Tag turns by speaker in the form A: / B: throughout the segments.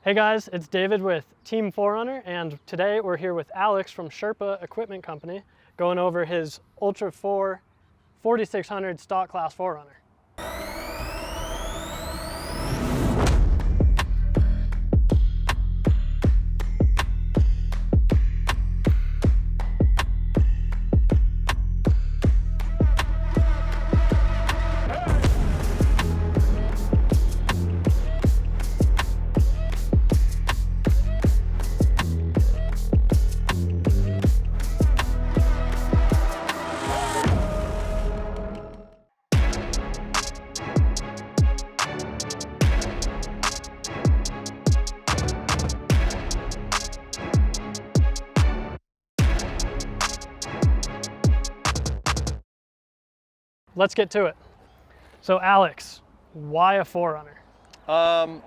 A: Hey guys, it's David with Team 4Runner, and today we're here with Alex from Sherpa Equipment Company going over his Ultra 4 4600 stock class 4Runner. Let's get to it. So Alex, why a 4Runner?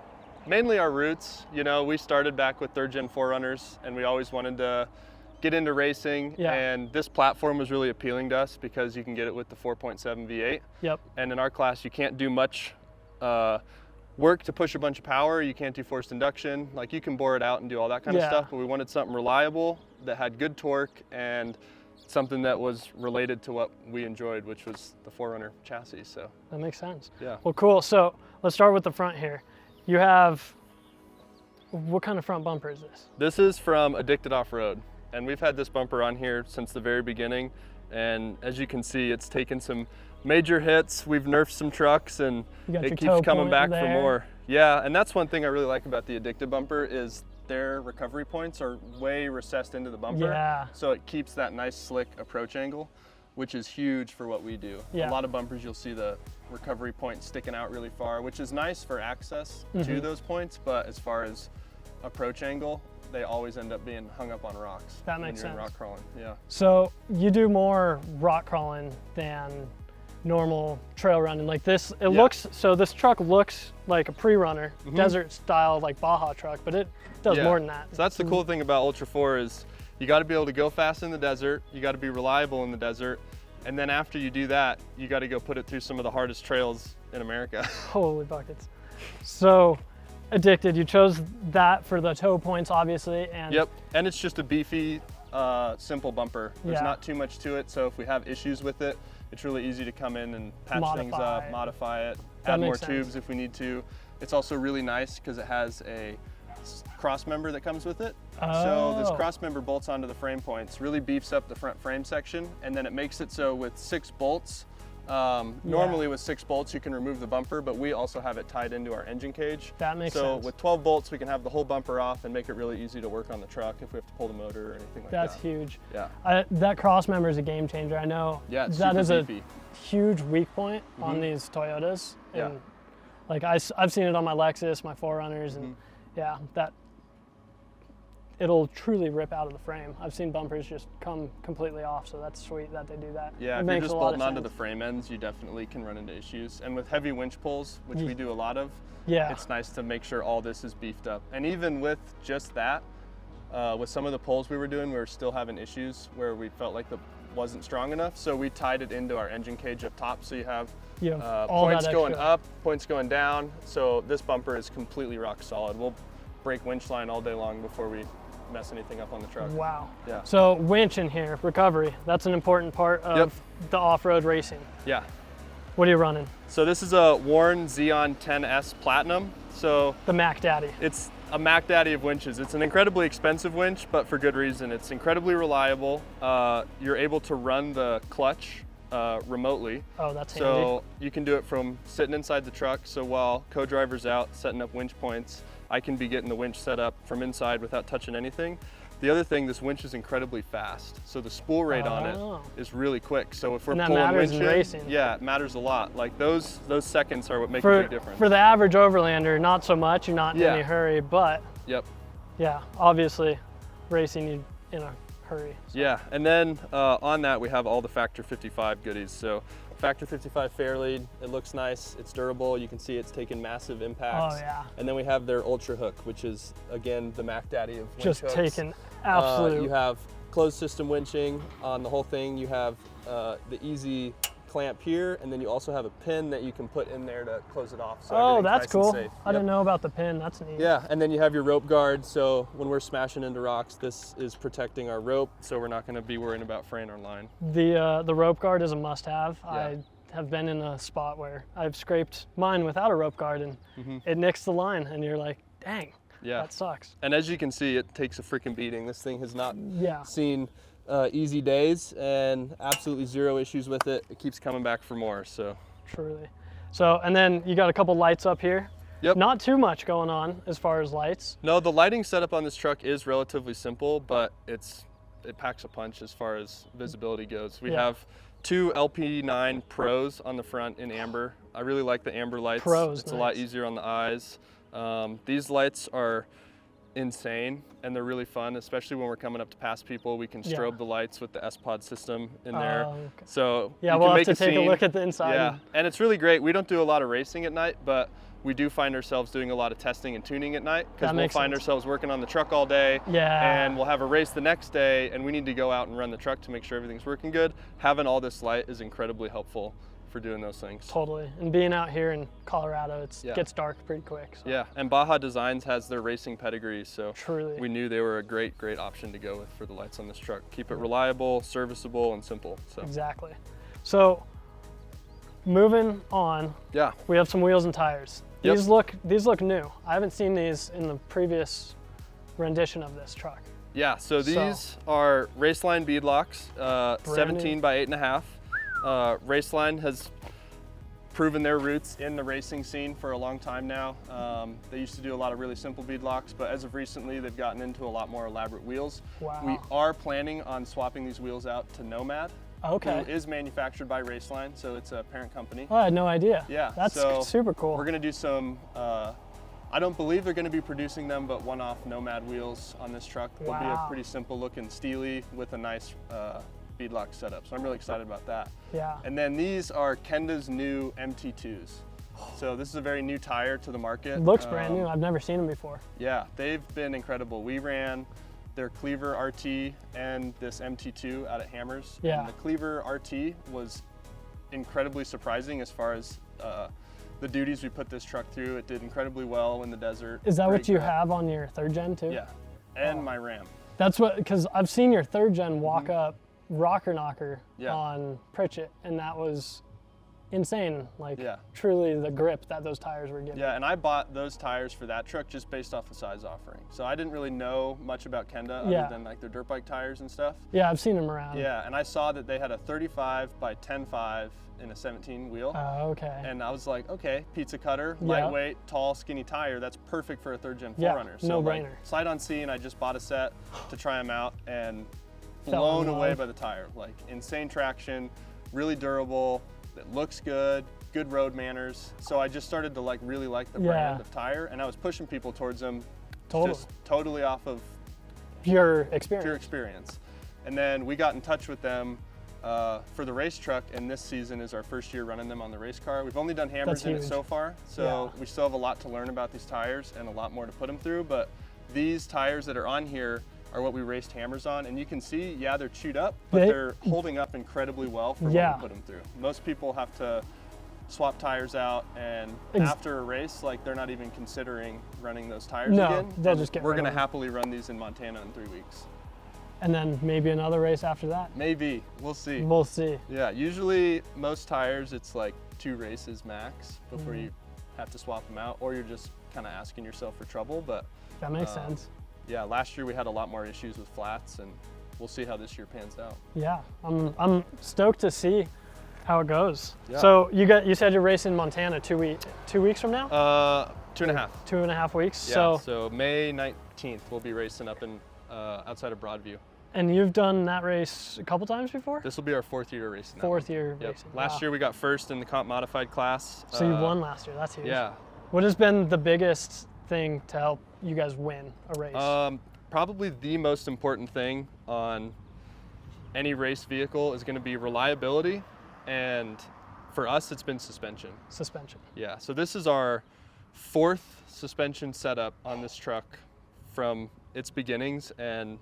B: Mainly our roots. You know, we started back with 3rd gen 4Runners and we always wanted to get into racing.
A: Yeah.
B: And this platform was really appealing to us because you can get it with the 4.7 V8.
A: Yep.
B: And in our class, you can't do much work to push a bunch of power. You can't do forced induction. Like, you can bore it out and do all that kind of stuff, but we wanted something reliable that had good torque and something that was related to what we enjoyed, which was the 4Runner chassis. So
A: that makes sense.
B: Yeah.
A: Well, cool. So let's start with the front here. You have, what kind of front bumper is this?
B: This is from Addicted Off-Road, and we've had this bumper on here since the very beginning. And as you can see, it's taken some major hits. We've nerfed some trucks, and it keeps coming back for more. Yeah, and that's one thing I really like about the Addicted bumper is their recovery points are way recessed into the bumper.
A: Yeah.
B: So it keeps that nice slick approach angle, which is huge for what we do.
A: Yeah.
B: A lot of bumpers, you'll see the recovery point sticking out really far, which is nice for access to those points, but as far as approach angle, they always end up being hung up on rocks.
A: That makes
B: when you're
A: sense.
B: in rock crawling. Yeah.
A: So you do more rock crawling than normal trail running. Like this, it looks, so this truck looks like a pre-runner, desert style, like Baja truck, but it does more than that.
B: So that's the cool thing about Ultra 4 is you got to be able to go fast in the desert, you got to be reliable in the desert, and then after you do that, you got to go put it through some of the hardest trails in America.
A: Holy buckets. So Addicted, you chose that for the toe points, obviously. And
B: yep, and it's just a beefy, simple bumper. There's not too much to it, so if we have issues with it, it's really easy to come in and patch things up, modify it, add more tubes if we need to. It's also really nice because it has a cross member that comes with it. So this cross member bolts onto the frame points, really beefs up the front frame section, and then it makes it so with 6 bolts, normally with 6 bolts you can remove the bumper, but we also have it tied into our engine cage.
A: That makes sense.
B: So with 12 bolts we can have the whole bumper off and make it really easy to work on the truck if we have to pull the motor or anything like that.
A: That's huge.
B: Yeah.
A: That cross member is a game changer. I know that is a huge weak point on these Toyotas. And like I've seen it on my Lexus, my 4Runners, and yeah, that it'll truly rip out of the frame. I've seen bumpers just come completely off, so that's sweet that they do that.
B: Yeah, if you're just bolting onto the frame ends, you definitely can run into issues. And with heavy winch pulls, which we do a lot of, it's nice to make sure all this is beefed up. And even with just that, with some of the pulls we were doing, we were still having issues where we felt like the wasn't strong enough, so we tied it into our engine cage up top, so you have points going up, points going down. So this bumper is completely rock solid. We'll break winch line all day long before we mess anything up on the truck.
A: Wow.
B: Yeah.
A: So winch in here, recovery, that's an important part of the off-road racing.
B: Yeah.
A: What are you running?
B: So this is a Warn Xeon 10S Platinum. So
A: the Mac Daddy.
B: It's a Mac Daddy of winches. It's an incredibly expensive winch, but for good reason. It's incredibly reliable. You're able to run the clutch remotely.
A: Oh, that's handy.
B: So you can do it from sitting inside the truck. So while co-driver's out setting up winch points, I can be getting the winch set up from inside without touching anything. The other thing, this winch is incredibly fast. So the spool rate on it is really quick. So if we're pulling winch in, racing. Yeah, it matters a lot. Like those seconds are what make a big difference.
A: For the average overlander, not so much. You're not in any hurry, but yeah, obviously racing you in a hurry. So.
B: Yeah, and then on that we have all the Factor 55 goodies. So Factor 55 fair lead, it looks nice, it's durable, you can see it's taken massive impacts.
A: Oh yeah.
B: And then we have their Ultra Hook, which is again the Mac Daddy of winch
A: just
B: hooks.
A: taken absolute.
B: You have closed system winching on the whole thing. You have the easy clamp here, and then you also have a pin that you can put in there to close it off. So
A: oh, that's
B: nice
A: cool.
B: Safe.
A: I didn't know about the pin. That's neat.
B: Yeah, and then you have your rope guard. So when we're smashing into rocks, this is protecting our rope, so we're not going to be worrying about fraying our line.
A: The rope guard is a must-have.
B: Yeah.
A: I have been in a spot where I've scraped mine without a rope guard, and it nicks the line, and you're like, dang. Yeah, that sucks.
B: And as you can see, it takes a freaking beating. This thing has not seen easy days, and absolutely zero issues with it. It keeps coming back for more, so.
A: Truly. So, and then you got a couple lights up here.
B: Yep.
A: Not too much going on as far as lights.
B: No, the lighting setup on this truck is relatively simple, but it packs a punch as far as visibility goes. We have 2 LP9 Pros on the front in amber. I really like the amber lights. It's nice. A lot easier on the eyes. These lights are insane, and they're really fun, especially when we're coming up to pass people. We can strobe the lights with the S-Pod system in there. Okay. So
A: yeah, we'll have to take a look at the inside.
B: Yeah, and it's really great. We don't do a lot of racing at night, but we do find ourselves doing a lot of testing and tuning at night, because we'll find ourselves working on the truck all day, and we'll have a race the next day, and we need to go out and run the truck to make sure everything's working good. Having all this light is incredibly helpful for doing those things.
A: Totally. And being out here in Colorado, it gets dark pretty quick. So.
B: Yeah, and Baja Designs has their racing pedigree, so
A: truly
B: we knew they were a great option to go with for the lights on this truck. Keep it reliable, serviceable, and simple. So.
A: Exactly. So moving on, we have some wheels and tires. These look new. I haven't seen these in the previous rendition of this truck.
B: Yeah, so these are Raceline beadlocks, 17 by 8.5. Raceline has proven their roots in the racing scene for a long time now. They used to do a lot of really simple beadlocks, but as of recently, they've gotten into a lot more elaborate wheels.
A: Wow.
B: We are planning on swapping these wheels out to Nomad.
A: Okay.
B: Who is manufactured by Raceline, so it's a parent company.
A: Oh, I had no idea.
B: Yeah.
A: That's super cool.
B: We're gonna do some, I don't believe they're gonna be producing them, but one-off Nomad wheels on this truck. They'll be a pretty simple looking Steely with a nice beadlock setup. So I'm really excited about that.
A: Yeah.
B: And then these are Kenda's new MT2s. So this is a very new tire to the market.
A: Looks brand new. I've never seen them before.
B: Yeah, they've been incredible. We ran their Cleaver RT and this MT2 out at Hammers.
A: Yeah.
B: And the Cleaver RT was incredibly surprising as far as the duties we put this truck through. It did incredibly well in the desert.
A: Is that what you have on your 3rd gen too?
B: Yeah, and my Ram.
A: That's what, because I've seen your 3rd gen walk up rocker knocker on Pritchett, and that was insane. Like truly the grip that those tires were giving.
B: Yeah, and I bought those tires for that truck just based off the size offering. So I didn't really know much about Kenda other than like their dirt bike tires and stuff.
A: Yeah, I've seen them around.
B: Yeah, and I saw that they had a 35 by 10.5 in a 17 wheel.
A: Oh, okay.
B: And I was like, okay, pizza cutter, lightweight, tall, skinny tire. That's perfect for a 3rd gen 4Runner. So
A: no brainer.
B: Like, sight unseen, I just bought a set to try them out, and blown away by the tire. Like insane traction, really durable. It looks good, good road manners. So I just started to really like the brand of tire, and I was pushing people towards them just totally off of
A: pure experience.
B: Pure experience. And then we got in touch with them for the race truck, and this season is our 1st year running them on the race car. We've only done Hammers in it so far, so we still have a lot to learn about these tires and a lot more to put them through, but these tires that are on here are what we raced Hammers on, and you can see, they're chewed up, but they're holding up incredibly well for what we put them through. Most people have to swap tires out, and after a race, like they're not even considering running those tires again.
A: They'll just get
B: We're gonna happily run these in Montana in 3 weeks.
A: And then maybe another race after that?
B: Maybe, we'll see.
A: We'll see.
B: Yeah, usually most tires, it's like 2 races max before you have to swap them out, or you're just kind of asking yourself for trouble, but.
A: That makes sense.
B: Yeah, last year we had a lot more issues with flats, and we'll see how this year pans out.
A: Yeah, I'm stoked to see how it goes. Yeah. So you said you're racing Montana 2 weeks from now?
B: 2.5.
A: 2.5 weeks.
B: Yeah, so May 19th we'll be racing up in outside of Broadview.
A: And you've done that race a couple times before?
B: This will be our 4th year racing.
A: 4th year racing.
B: Last year we got 1st in the comp modified class.
A: So you won last year. That's huge.
B: Yeah.
A: What has been the biggest thing to help you guys win a race?
B: Probably the most important thing on any race vehicle is going to be reliability, and for us it's been suspension.
A: Suspension.
B: Yeah, so this is our 4th suspension setup on this truck from its beginnings, and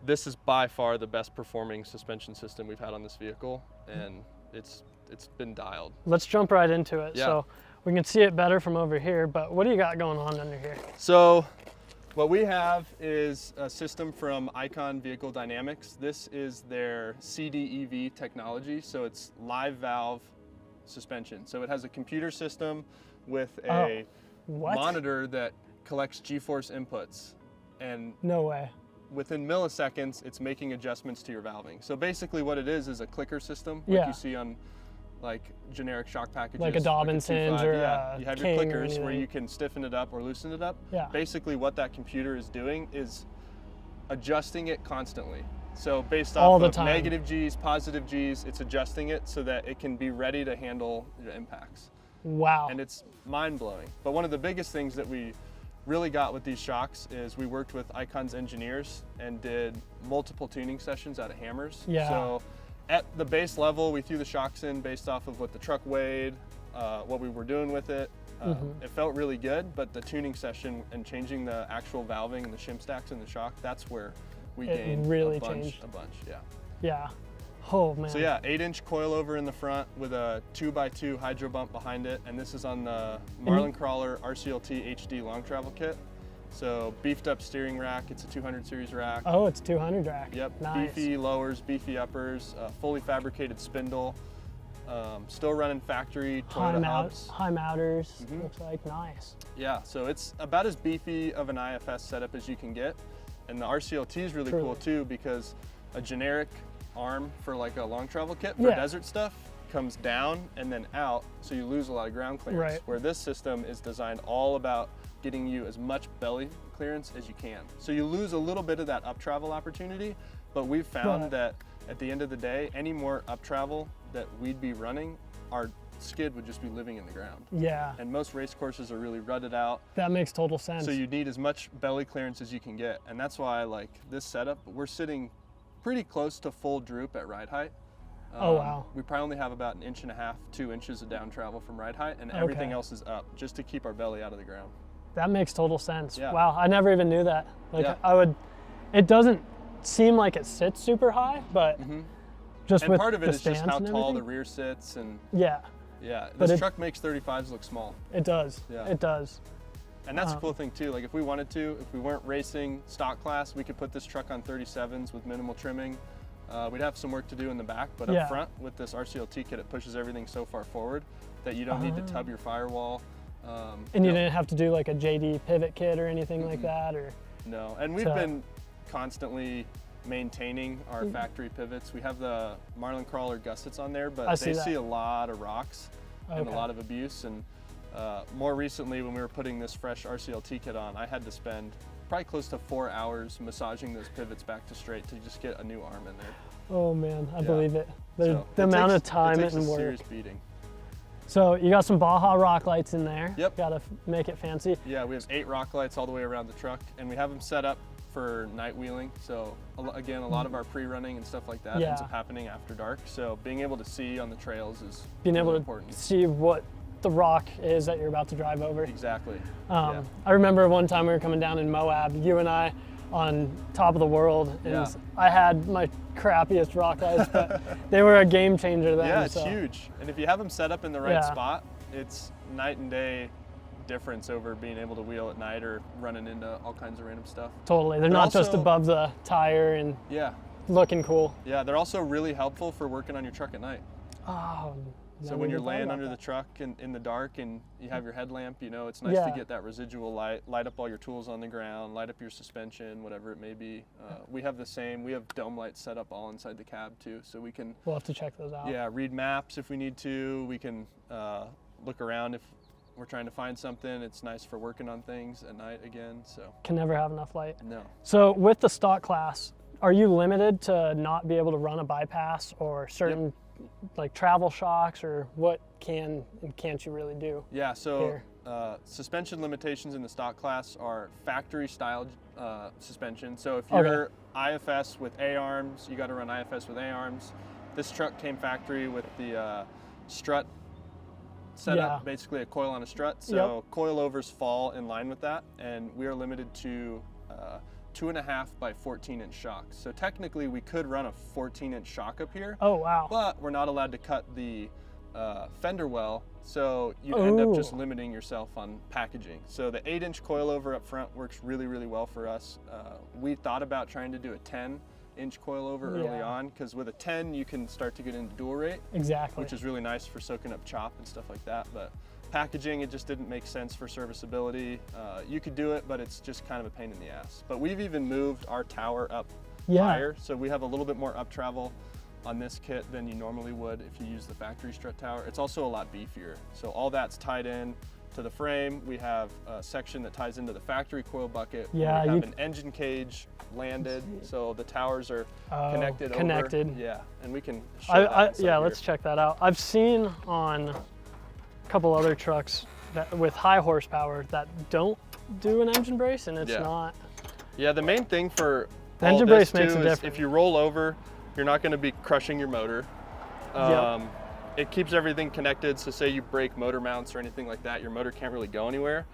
B: this is by far the best performing suspension system we've had on this vehicle, and it's it's been dialed.
A: Let's jump right into it.
B: Yeah.
A: So we can see it better from over here, but what do you got going on under here?
B: So what we have is a system from Icon Vehicle Dynamics. This is their CDEV technology, so it's live valve suspension. So it has a computer system with a monitor that collects G-force inputs, and
A: no way.
B: Within milliseconds, it's making adjustments to your valving. So basically what it is a clicker system, like you see on like generic shock packages.
A: Like a Dobbins hinge or
B: you have your clickers where you can stiffen it up or loosen it up.
A: Yeah.
B: Basically what that computer is doing is adjusting it constantly. So based off of negative G's, positive G's, it's adjusting it so that it can be ready to handle the impacts.
A: Wow.
B: And it's mind-blowing. But one of the biggest things that we really got with these shocks is we worked with Icon's engineers and did multiple tuning sessions out of hammers.
A: Yeah.
B: So at the base level, we threw the shocks in based off of what the truck weighed, what we were doing with it. It felt really good, but the tuning session and changing the actual valving and the shim stacks in the shock, that's where we gained
A: really
B: a bunch,
A: changed.
B: yeah.
A: Yeah. Oh man.
B: So yeah, 8-inch coilover in the front with a 2x2 hydro bump behind it, and this is on the Marlin Crawler RCLT HD long travel kit. So beefed up steering rack, it's a 200 series rack.
A: Oh, it's 200 rack.
B: Yep,
A: nice.
B: Beefy lowers, beefy uppers, fully fabricated spindle, still running factory Toyota hubs.
A: High mouters, looks like, nice.
B: Yeah, so it's about as beefy of an IFS setup as you can get. And the RCLT is really cool too, because a generic arm for like a long travel kit for desert stuff comes down and then out, so you lose a lot of ground clearance.
A: Right.
B: Where this system is designed all about getting you as much belly clearance as you can. So you lose a little bit of that up travel opportunity, but we've found that at the end of the day, any more up travel that we'd be running, our skid would just be living in the ground.
A: Yeah.
B: And most race courses are really rutted out.
A: That makes total sense.
B: So you need as much belly clearance as you can get. And that's why I like this setup. We're sitting pretty close to full droop at ride height.
A: Oh wow.
B: We probably only have about 1.5 to 2 inches of down travel from ride height, and everything else is up just to keep our belly out of the ground.
A: That makes total sense.
B: Yeah.
A: Wow, I never even knew that. Like it doesn't seem like it sits super high, but just
B: and
A: with
B: part of it
A: the
B: is just how
A: stance and
B: tall the
A: everything.
B: rear sits, and
A: Yeah,
B: this truck makes 35s look small.
A: it does.
B: Yeah.
A: It does.
B: And that's a cool thing too. Like if we wanted to, if we weren't racing stock class, we could put this truck on 37s with minimal trimming. We'd have some work to do in the back, but up front with this RCLT kit, it pushes everything so far forward that you don't need to tub your firewall.
A: And you didn't have to do like a JD pivot kit or anything like that, or?
B: No, and we've been constantly maintaining our factory pivots. We have the Marlin Crawler gussets on there, but they see a lot of rocks and a lot of abuse. And more recently, when we were putting this fresh RCLT kit on, I had to spend probably close to 4 hours massaging those pivots back to straight to just get a new arm in there.
A: Oh man, I believe it. The amount of time and work.
B: Serious beating.
A: So you got some Baja rock lights in there.
B: Yep.
A: Got to make it fancy.
B: Yeah, we have 8 rock lights all the way around the truck, and we have them set up for night wheeling. So again, a lot of our pre-running and stuff like that ends up happening after dark. So being able to see on the trails is really important.
A: See what the rock is that you're about to drive over.
B: Exactly.
A: I remember one time we were coming down in Moab, you and I on top of the world, and I had my crappiest rock lights, but they were a game changer then.
B: Yeah, it's huge. And if you have them set up in the right spot, it's night and day difference over being able to wheel at night or running into all kinds of random stuff.
A: Totally. They're not also just above the tire and looking cool.
B: Yeah, they're also really helpful for working on your truck at night.
A: Oh.
B: So when you're laying under the truck in the dark and you have your headlamp, you know, it's nice to get that residual light, light up all your tools on the ground, light up your suspension, whatever it may be. We have the same, we have dome lights set up all inside the cab too, so we can...
A: We'll have to check those out.
B: Yeah, read maps if we need to. We can look around if we're trying to find something. It's nice for working on things at night again, so...
A: Can never have enough light.
B: No.
A: So with the stock class, are you limited to not be able to run a bypass or certain like travel shocks, or what can and can't you really do?
B: Yeah, so suspension limitations in the stock class are factory style suspension. So if you're IFS with A-arms, you got to run IFS with A-arms. This truck came factory with the strut setup, basically a coil on a strut. So coilovers fall in line with that, and we are limited to 2.5 by 14-inch shocks. So technically we could run a 14-inch shock up here.
A: Oh wow.
B: But we're not allowed to cut the fender well, so you end up just limiting yourself on packaging. So the 8-inch coilover up front works really, really well for us. We thought about trying to do a 10-inch coilover early on, because with a 10 you can start to get into dual rate, which is really nice for soaking up chop and stuff like that. But packaging, it just didn't make sense for serviceability. You could do it, but it's just kind of a pain in the ass. But we've even moved our tower up higher, so we have a little bit more up travel on this kit than you normally would if you use the factory strut tower. It's also a lot beefier. So all that's tied in to the frame. We have a section that ties into the factory coil bucket.
A: Yeah,
B: we have an engine cage landed, so the towers are connected. Yeah, and we can show that
A: yeah, let's check that out. I've seen on a couple other trucks that with high horsepower that don't do an engine brace, and it's not.
B: Yeah, the main thing for
A: the engine brace makes a difference.
B: If you roll over, you're not going to be crushing your motor. It keeps everything connected, so say you break motor mounts or anything like that, your motor can't really go anywhere.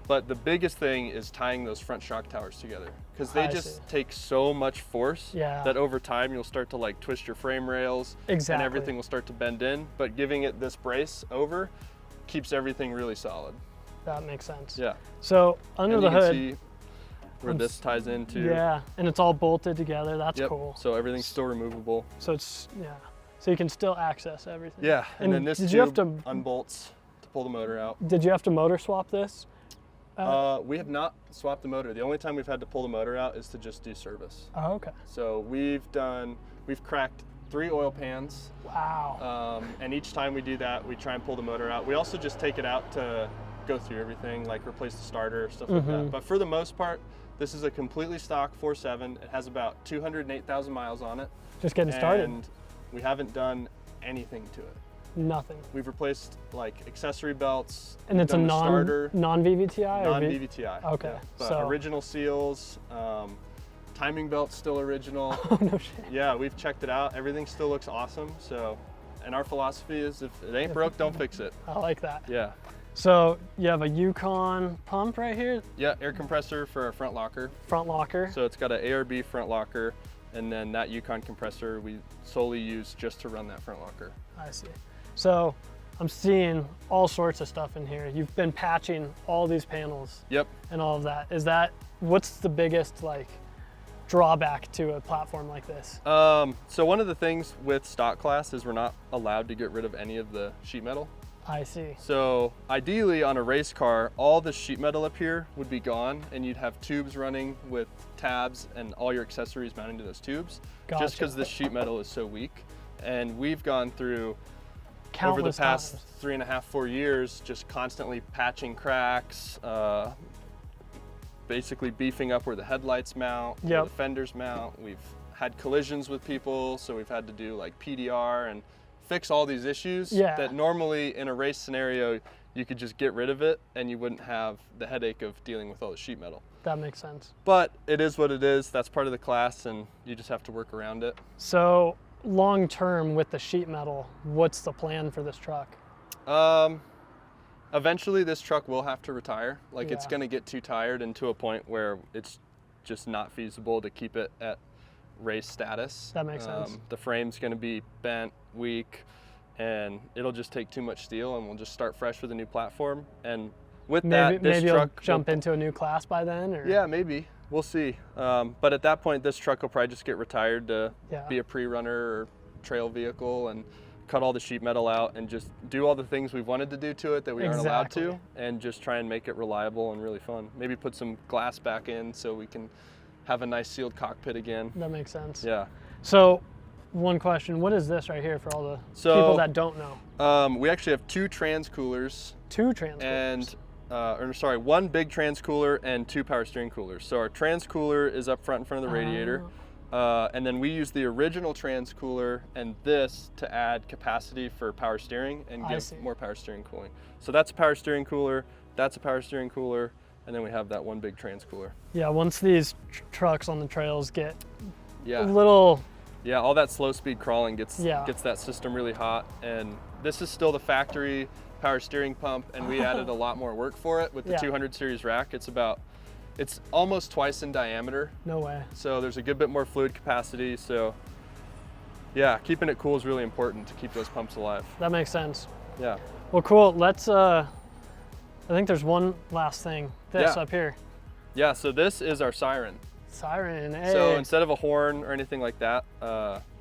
B: But the biggest thing is tying those front shock towers together, because they just take so much force that over time you'll start to like twist your frame rails and everything will start to bend in. But giving it this brace over keeps everything really solid.
A: That makes sense.
B: Yeah.
A: So under the hood,
B: see where this ties into.
A: Yeah, and it's all bolted together. That's cool.
B: So everything's still removable.
A: So it's, so you can still access everything.
B: Yeah, and then this tube unbolts to pull the motor out.
A: Did you have to motor swap this?
B: We have not swapped the motor. The only time we've had to pull the motor out is to just do service.
A: Oh, okay.
B: So we've cracked 3 oil pans.
A: Wow.
B: And each time we do that, we try and pull the motor out. We also just take it out to go through everything, like replace the starter, stuff like that. But for the most part, this is a completely stock 4.7. It has about 208,000 miles on it.
A: Just getting started.
B: And we haven't done anything to it.
A: Nothing.
B: We've replaced like accessory belts.
A: And it's a
B: non-VVTi?
A: Non-VVTi? Okay.
B: Yeah. But original seals, timing belt's still original.
A: Oh, no shit.
B: Yeah, we've checked it out. Everything still looks awesome. So, and our philosophy is if it ain't broke, don't fix it.
A: I like that.
B: Yeah.
A: So you have a Yukon pump right here?
B: Yeah, air compressor for our front locker.
A: Front locker.
B: So it's got an ARB front locker, and then that Yukon compressor we solely use just to run that front locker.
A: I see. So I'm seeing all sorts of stuff in here. You've been patching all these panels.
B: Yep.
A: And all of that. What's the biggest like drawback to a platform like this?
B: So one of the things with stock class is we're not allowed to get rid of any of the sheet metal.
A: I see.
B: So ideally on a race car, all the sheet metal up here would be gone, and you'd have tubes running with tabs and all your accessories mounting to those tubes. Gotcha. Just because this sheet metal is so weak. And we've gone through over the past 3.5, 4 years, just constantly patching cracks, basically beefing up where the headlights mount, where the fenders mount. We've had collisions with people, so we've had to do like PDR and fix all these issues that normally in a race scenario you could just get rid of it and you wouldn't have the headache of dealing with all the sheet metal.
A: That makes sense. But
B: it is what it is. That's part of the class and you just have to work around it.
A: So long term with the sheet metal, what's the plan for this truck?
B: Eventually this truck will have to retire. Like it's going to get too tired and to a point where it's just not feasible to keep it at race status.
A: That makes sense.
B: The frame's going to be bent, weak, and it'll just take too much steel, and we'll just start fresh with a new platform. And with this
A: maybe
B: truck,
A: you'll jump into a new class by then, or?
B: Yeah, maybe. We'll see. But at that point, this truck will probably just get retired to be a pre-runner or trail vehicle and cut all the sheet metal out and just do all the things we've wanted to do to it that we aren't allowed to, and just try and make it reliable and really fun. Maybe put some glass back in so we can have a nice sealed cockpit again.
A: That makes sense.
B: Yeah.
A: So one question, what is this right here for all the people that don't know?
B: We actually have 2 trans coolers.
A: 2 trans
B: coolers? And, 1 big trans cooler and 2 power steering coolers. So our trans cooler is up front in front of the radiator. And then we use the original trans cooler and this to add capacity for power steering and give more power steering cooling. So that's a power steering cooler, that's a power steering cooler, and then we have that 1 big trans cooler.
A: Yeah, once these trucks on the trails get a little...
B: Yeah, all that slow speed crawling gets that system really hot. And this is still the factory power steering pump, and we added a lot more work for it with the 200 series rack. It's almost twice in diameter.
A: No way.
B: So there's a good bit more fluid capacity. So Yeah, keeping it cool is really important to keep those pumps alive.
A: That makes sense.
B: Yeah.
A: Well, cool. Let's, I think there's one last thing. This up here.
B: Yeah, so this is our siren.
A: Siren, hey.
B: So instead of a horn or anything like that,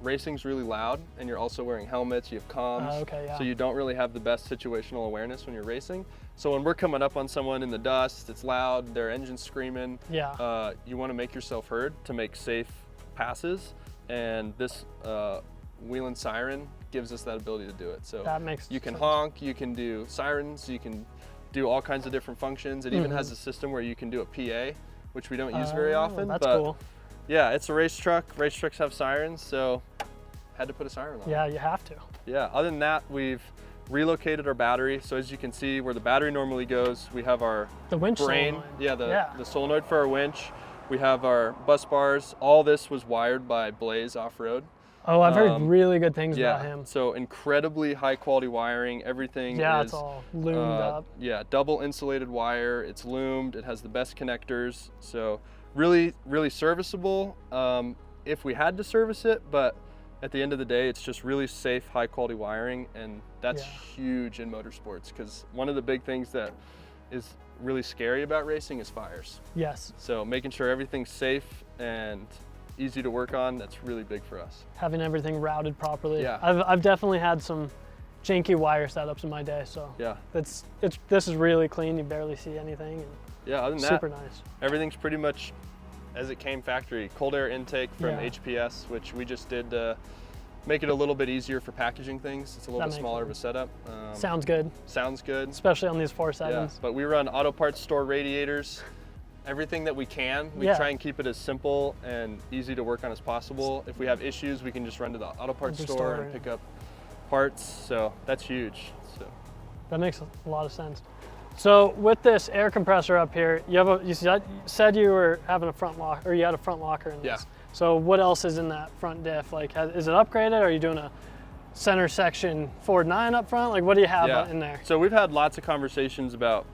B: racing's really loud, and you're also wearing helmets, you have comms,
A: okay, yeah.
B: so you don't really have the best situational awareness when you're racing. So when we're coming up on someone in the dust, it's loud, their engine's screaming, you want to make yourself heard to make safe passes, and this wheel-in siren gives us that ability to do it. So
A: that makes
B: you can
A: sense.
B: honk, you can do sirens, you can do all kinds of different functions. It even has a system where you can do a PA, which we don't use very often.
A: That's
B: but
A: cool.
B: Yeah, it's a race truck. Race trucks have sirens, so had to put a siren on.
A: Yeah, you have to.
B: Yeah, other than that, we've relocated our battery. So as you can see, where the battery normally goes, we have our
A: winch
B: brain.
A: solenoid.
B: Yeah, the solenoid for our winch. We have our bus bars. All this was wired by Blaze Off-Road.
A: Oh, I've heard really good things about him.
B: So incredibly high quality wiring. Everything is
A: it's all loomed up.
B: Yeah, double insulated wire. It's loomed. It has the best connectors. So really, really serviceable if we had to service it. But at the end of the day, it's just really safe, high quality wiring. And that's huge in motorsports, because one of the big things that is really scary about racing is fires.
A: Yes.
B: So making sure everything's safe and easy to work on, that's really big for us.
A: Having everything routed properly.
B: Yeah.
A: I've definitely had some janky wire setups in my day, so
B: yeah,
A: this is really clean. You barely see anything. And
B: yeah, other than
A: super
B: that,
A: nice.
B: Everything's pretty much as it came factory. Cold air intake from HPS, which we just did to make it a little bit easier for packaging things. It's a little bit smaller of a setup.
A: Sounds good.
B: Sounds good.
A: Especially on these 4.7s.
B: Yeah, but we run auto parts store radiators. Everything that we can, we try and keep it as simple and easy to work on as possible. If we have issues, we can just run to the auto parts store and pick up parts. So that's huge. So
A: that makes a lot of sense. So with this air compressor up here, you said you were having a front lock, or you had a front locker in this.
B: Yeah.
A: So what else is in that front diff? Like, is it upgraded? Are you doing a center section Ford 9 up front? Like, what do you have in there?
B: So we've had lots of conversations about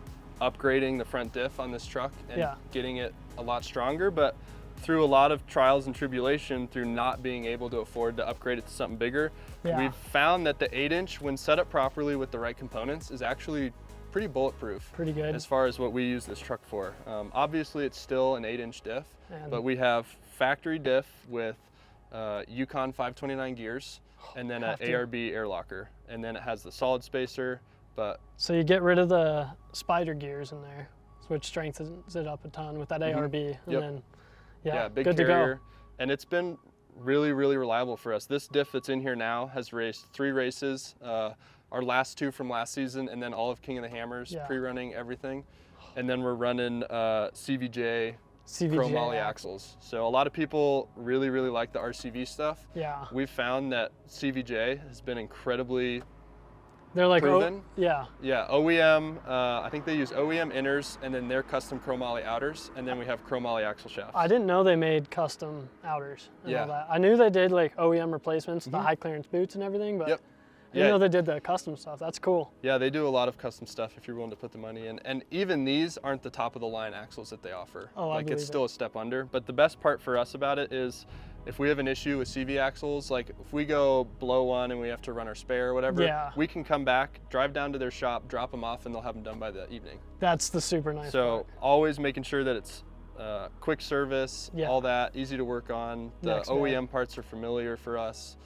B: upgrading the front diff on this truck and getting it a lot stronger, but through a lot of trials and tribulation, through not being able to afford to upgrade it to something bigger, we've found that the 8-inch, when set up properly with the right components, is actually pretty bulletproof.
A: Pretty good.
B: As far as what we use this truck for. Obviously it's still an 8-inch diff, but we have factory diff with Yukon 529 gears, and then an ARB air locker, and then it has the solid spacer. But
A: so you get rid of the spider gears in there, which strengthens it up a ton with that ARB, and then
B: big
A: good
B: carrier.
A: to go.
B: And it's been really, really reliable for us. This diff that's in here now has raced 3 races, our last 2 from last season, and then all of King of the Hammers, pre-running everything. And then we're running CVJ chrome molly axles. So a lot of people really, really like the RCV stuff.
A: Yeah.
B: We've found that CVJ has been incredibly
A: They're like
B: proven.
A: Yeah,
B: OEM, I think they use OEM inners and then their custom chromoly outers, and then we have chromoly axle shafts.
A: I didn't know they made custom outers and all that. I knew they did like OEM replacements, the high clearance boots and everything, but I didn't know they did the custom stuff. That's cool.
B: Yeah, they do a lot of custom stuff if you're willing to put the money in. And even these aren't the top of the line axles that they offer.
A: Oh,
B: like it's still a step under. But the best part for us about it is if we have an issue with CV axles, like if we go blow one and we have to run our spare or whatever, we can come back, drive down to their shop, drop them off, and they'll have them done by the evening.
A: That's the super nice part.
B: Always making sure that it's quick service, all that, easy to work on. The OEM parts are familiar for us.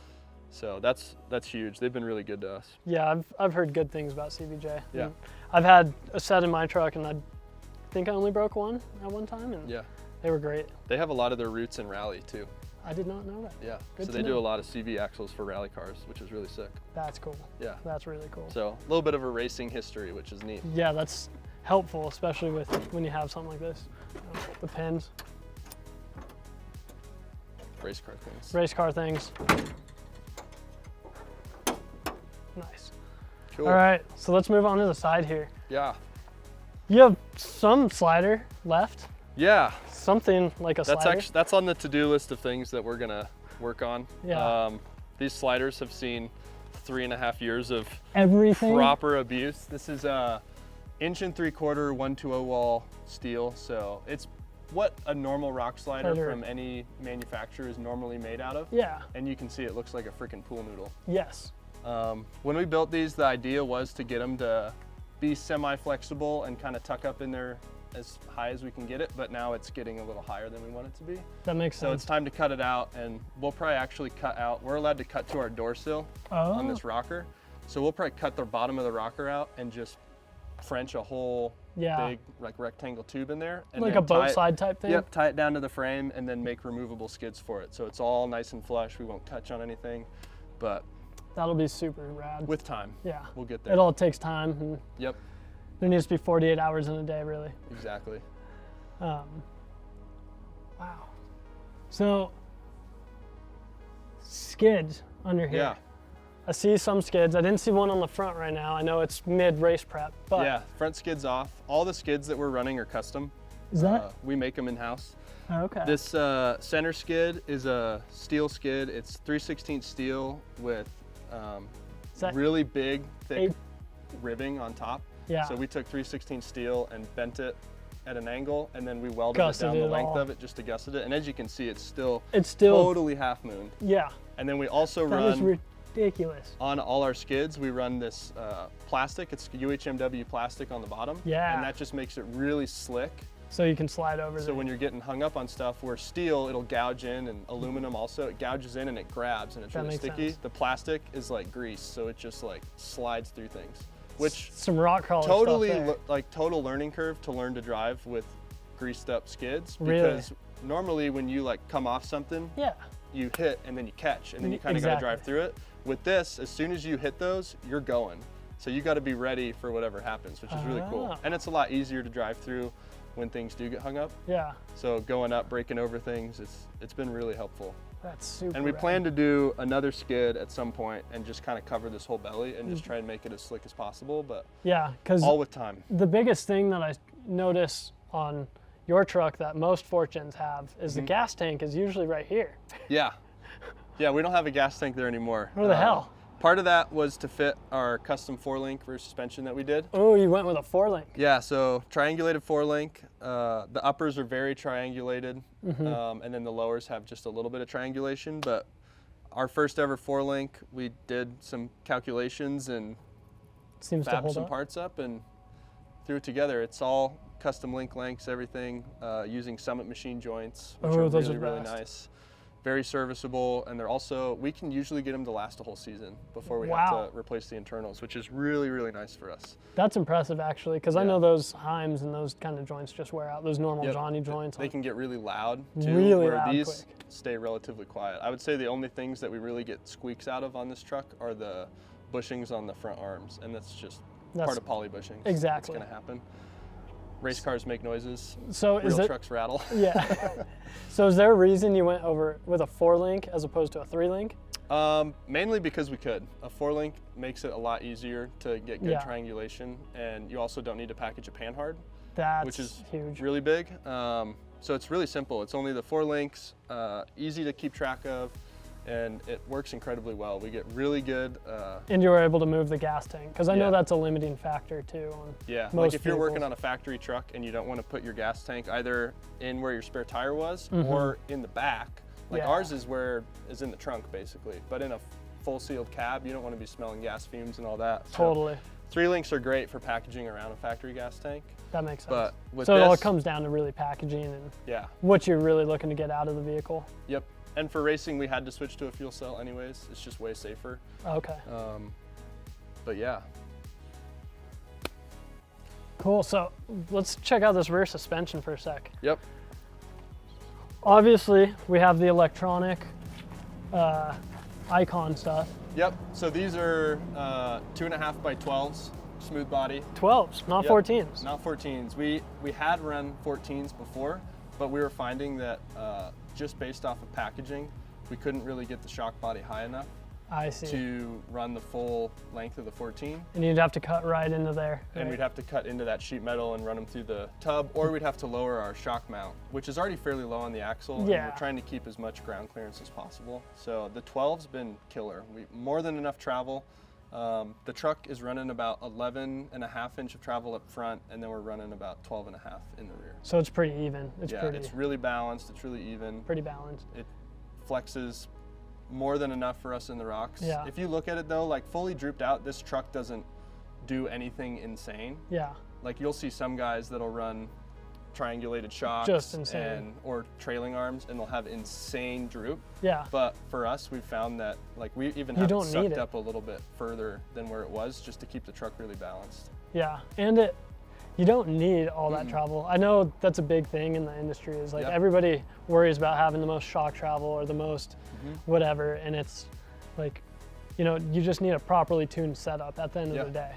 B: So that's huge. They've been really good to us.
A: Yeah, I've heard good things about CVJ.
B: Yeah.
A: I've had a set in my truck, and I think I only broke one at one time, and they were great.
B: They have a lot of their roots in rally too.
A: I did not know that.
B: Yeah. Good so they do a lot of CV axles for rally cars, which is really sick.
A: That's cool.
B: Yeah.
A: That's really cool.
B: So a little bit of a racing history, which is neat.
A: Yeah, that's helpful, especially with when you have something like this. The pins.
B: Race car things.
A: Race car things. Nice.
B: Cool.
A: All right, so let's move on to the side here.
B: Yeah.
A: You have some slider left.
B: Yeah.
A: Something like a slider.
B: That's on the to-do list of things that we're gonna work on.
A: Yeah.
B: These sliders have seen 3.5 years of
A: everything
B: proper abuse. This is a 1 3/4 120 wall steel, so it's what a normal rock slider from any manufacturer is normally made out of.
A: Yeah.
B: And you can see it looks like a freaking pool noodle.
A: Yes.
B: When we built these, the idea was to get them to be semi-flexible and kind of tuck up in there as high as we can get it, but now it's getting a little higher than we want it to be.
A: That makes sense.
B: So it's time to cut it out, and we'll probably actually cut out, we're allowed to cut to our door sill on this rocker. So we'll probably cut the bottom of the rocker out and just French a whole big like rectangle tube in there. And
A: like
B: then
A: a boat side type thing?
B: Yep, tie it down to the frame and then make removable skids for it. So it's all nice and flush, we won't touch on anything, but.
A: That'll be super rad.
B: With time.
A: Yeah.
B: We'll get there.
A: It all takes time. And
B: yep.
A: There needs to be 48 hours in a day, really.
B: Exactly.
A: Wow. So, skids under here.
B: Yeah.
A: I see some skids. I didn't see one on the front right now. I know it's mid-race prep, but.
B: Yeah, front skid's off. All the skids that we're running are custom.
A: Is that?
B: We make them in-house.
A: Oh, okay.
B: This center skid is a steel skid. It's 3/16 steel with really big, thick ribbing on top. Yeah. So we took 3/16 steel and bent it at an angle, and then we welded it down the length of it just to gusset it. And as you can see, it's still totally half moon.
A: Yeah.
B: And then we also run.
A: That is ridiculous.
B: On all our skids, we run this plastic. It's UHMW plastic on the bottom.
A: Yeah.
B: And that just makes it really slick.
A: So you can slide over.
B: So when you're getting hung up on stuff, where steel, it'll gouge in, and aluminum also, it gouges in and it grabs, and it's really sticky. Sense. The plastic is like grease, so it just like slides through things. Which
A: some rock crawler
B: totally
A: stuff
B: like total learning curve to learn to drive with greased up skids. Because normally when you like come off something, you hit and then you catch, and then you kind of got to drive through it. With this, as soon as you hit those, you're going. So you got to be ready for whatever happens, which is really cool. And it's a lot easier to drive through when things do get hung up. Yeah. So going up, breaking over things, it's been really helpful.
A: That's super
B: And we plan to do another skid at some point and just kind of cover this whole belly and just try and make it as slick as possible, but because all with time.
A: The biggest thing that I notice on your truck that most Fortunes have is the gas tank is usually right here.
B: Yeah. Yeah, we don't have a gas tank there anymore.
A: Where the hell?
B: Part of that was to fit our custom 4-link rear suspension that we did.
A: Oh, you went with a 4-link.
B: Yeah, so triangulated 4-link. The uppers are very triangulated, and then the lowers have just a little bit of triangulation. But our first ever 4-link, we did some calculations and fabbed some parts up and threw it together. It's all custom link lengths, everything, using Summit machine joints, which are really nice. Very serviceable, and they're also, we can usually get them to last a whole season before we have to replace the internals, which is really, really nice for us.
A: That's impressive, actually, because I know those Heims and those kind of joints just wear out, those normal Johnny joints.
B: They can get really loud, too, where these stay relatively quiet. I would say the only things that we really get squeaks out of on this truck are the bushings on the front arms, and that's just part of poly bushings.
A: Exactly.
B: It's going to happen. Race cars make noises,
A: so
B: real trucks rattle.
A: Yeah. So is there a reason you went over with a 4-link as opposed to a 3-link?
B: Mainly because we could. A 4-link makes it a lot easier to get good triangulation, and you also don't need to package a panhard, which is huge. Really big. So it's really simple. It's only the 4 links, easy to keep track of, and it works incredibly well. We get really good.
A: And you were able to move the gas tank, because I know that's a limiting factor too. On most
B: if you're working on a factory truck and you don't want to put your gas tank either in where your spare tire was or in the back, like ours is in the trunk basically, but in a full sealed cab, you don't want to be smelling gas fumes and all that.
A: Totally.
B: 3-links are great for packaging around a factory gas tank.
A: That makes sense.
B: But with
A: so it all comes down to really packaging and what you're really looking to get out of the vehicle.
B: Yep. And for racing, we had to switch to a fuel cell anyways. It's just way safer.
A: Okay.
B: But yeah.
A: Cool, so let's check out this rear suspension for a sec.
B: Yep.
A: Obviously, we have the electronic icon stuff.
B: Yep, so these are 2.5 by 12s, smooth body.
A: 12s, not 14s.
B: Not 14s. We had run 14s before, but we were finding that just based off of packaging, we couldn't really get the shock body high enough to run the full length of the 14.
A: And you'd have to cut right into there.
B: And we'd have to cut into that sheet metal and run them through the tub, or we'd have to lower our shock mount, which is already fairly low on the axle, and we're trying to keep as much ground clearance as possible. So the 12's been killer. More than enough travel. The truck is running about 11.5 inch of travel up front, and then we're running about 12.5 in the rear.
A: So it's pretty even.
B: It's really balanced. It's really even.
A: Pretty balanced.
B: It flexes more than enough for us in the rocks.
A: Yeah.
B: If you look at it though, like fully drooped out, this truck doesn't do anything insane.
A: Yeah.
B: Like you'll see some guys that'll run triangulated shocks
A: just insane.
B: or trailing arms, and they'll have insane droop.
A: Yeah.
B: But for us, we've found that like we even have it sucked up a little bit further than where it was, just to keep the truck really balanced.
A: Yeah, and you don't need all that travel. I know that's a big thing in the industry, is like everybody worries about having the most shock travel or the most whatever, and it's like, you know, you just need a properly tuned setup at the end of the day.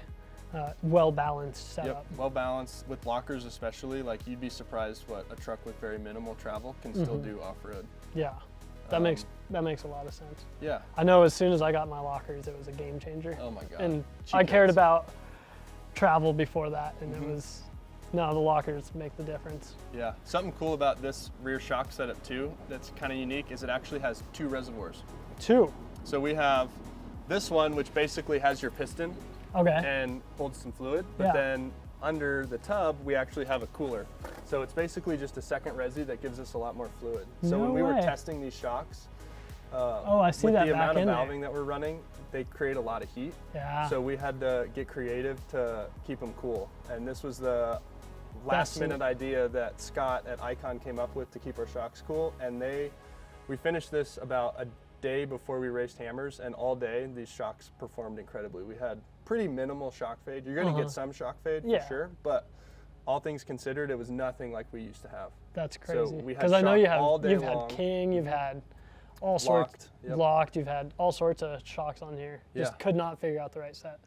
A: Well-balanced setup.
B: Yep, well-balanced with lockers especially. Like you'd be surprised what a truck with very minimal travel can still do off-road.
A: Yeah, that makes a lot of sense.
B: Yeah.
A: I know as soon as I got my lockers, it was a game changer.
B: Oh my God.
A: And I cared about travel before that, and it was, no, the lockers make the difference.
B: Yeah, something cool about this rear shock setup too that's kind of unique is it actually has 2 reservoirs.
A: 2?
B: So we have this one, which basically has your piston and holds some fluid, but then under the tub we actually have a cooler. So it's basically just a second resi that gives us a lot more fluid. So when we were testing these shocks,
A: I see
B: with
A: that
B: the
A: back
B: amount of
A: in
B: valving that we're running, they create a lot of heat.
A: Yeah.
B: So we had to get creative to keep them cool. And this was the last minute idea that Scott at Icon came up with to keep our shocks cool. And we finished this about a day before we raced Hammers, and all day these shocks performed incredibly. We had pretty minimal shock fade. You're going to get some shock fade for sure, but all things considered, it was nothing like we used to have.
A: That's crazy.
B: Because
A: I know you've had King, you've had all sorts locked, you've had all sorts of shocks on here. Just could not figure out the right set.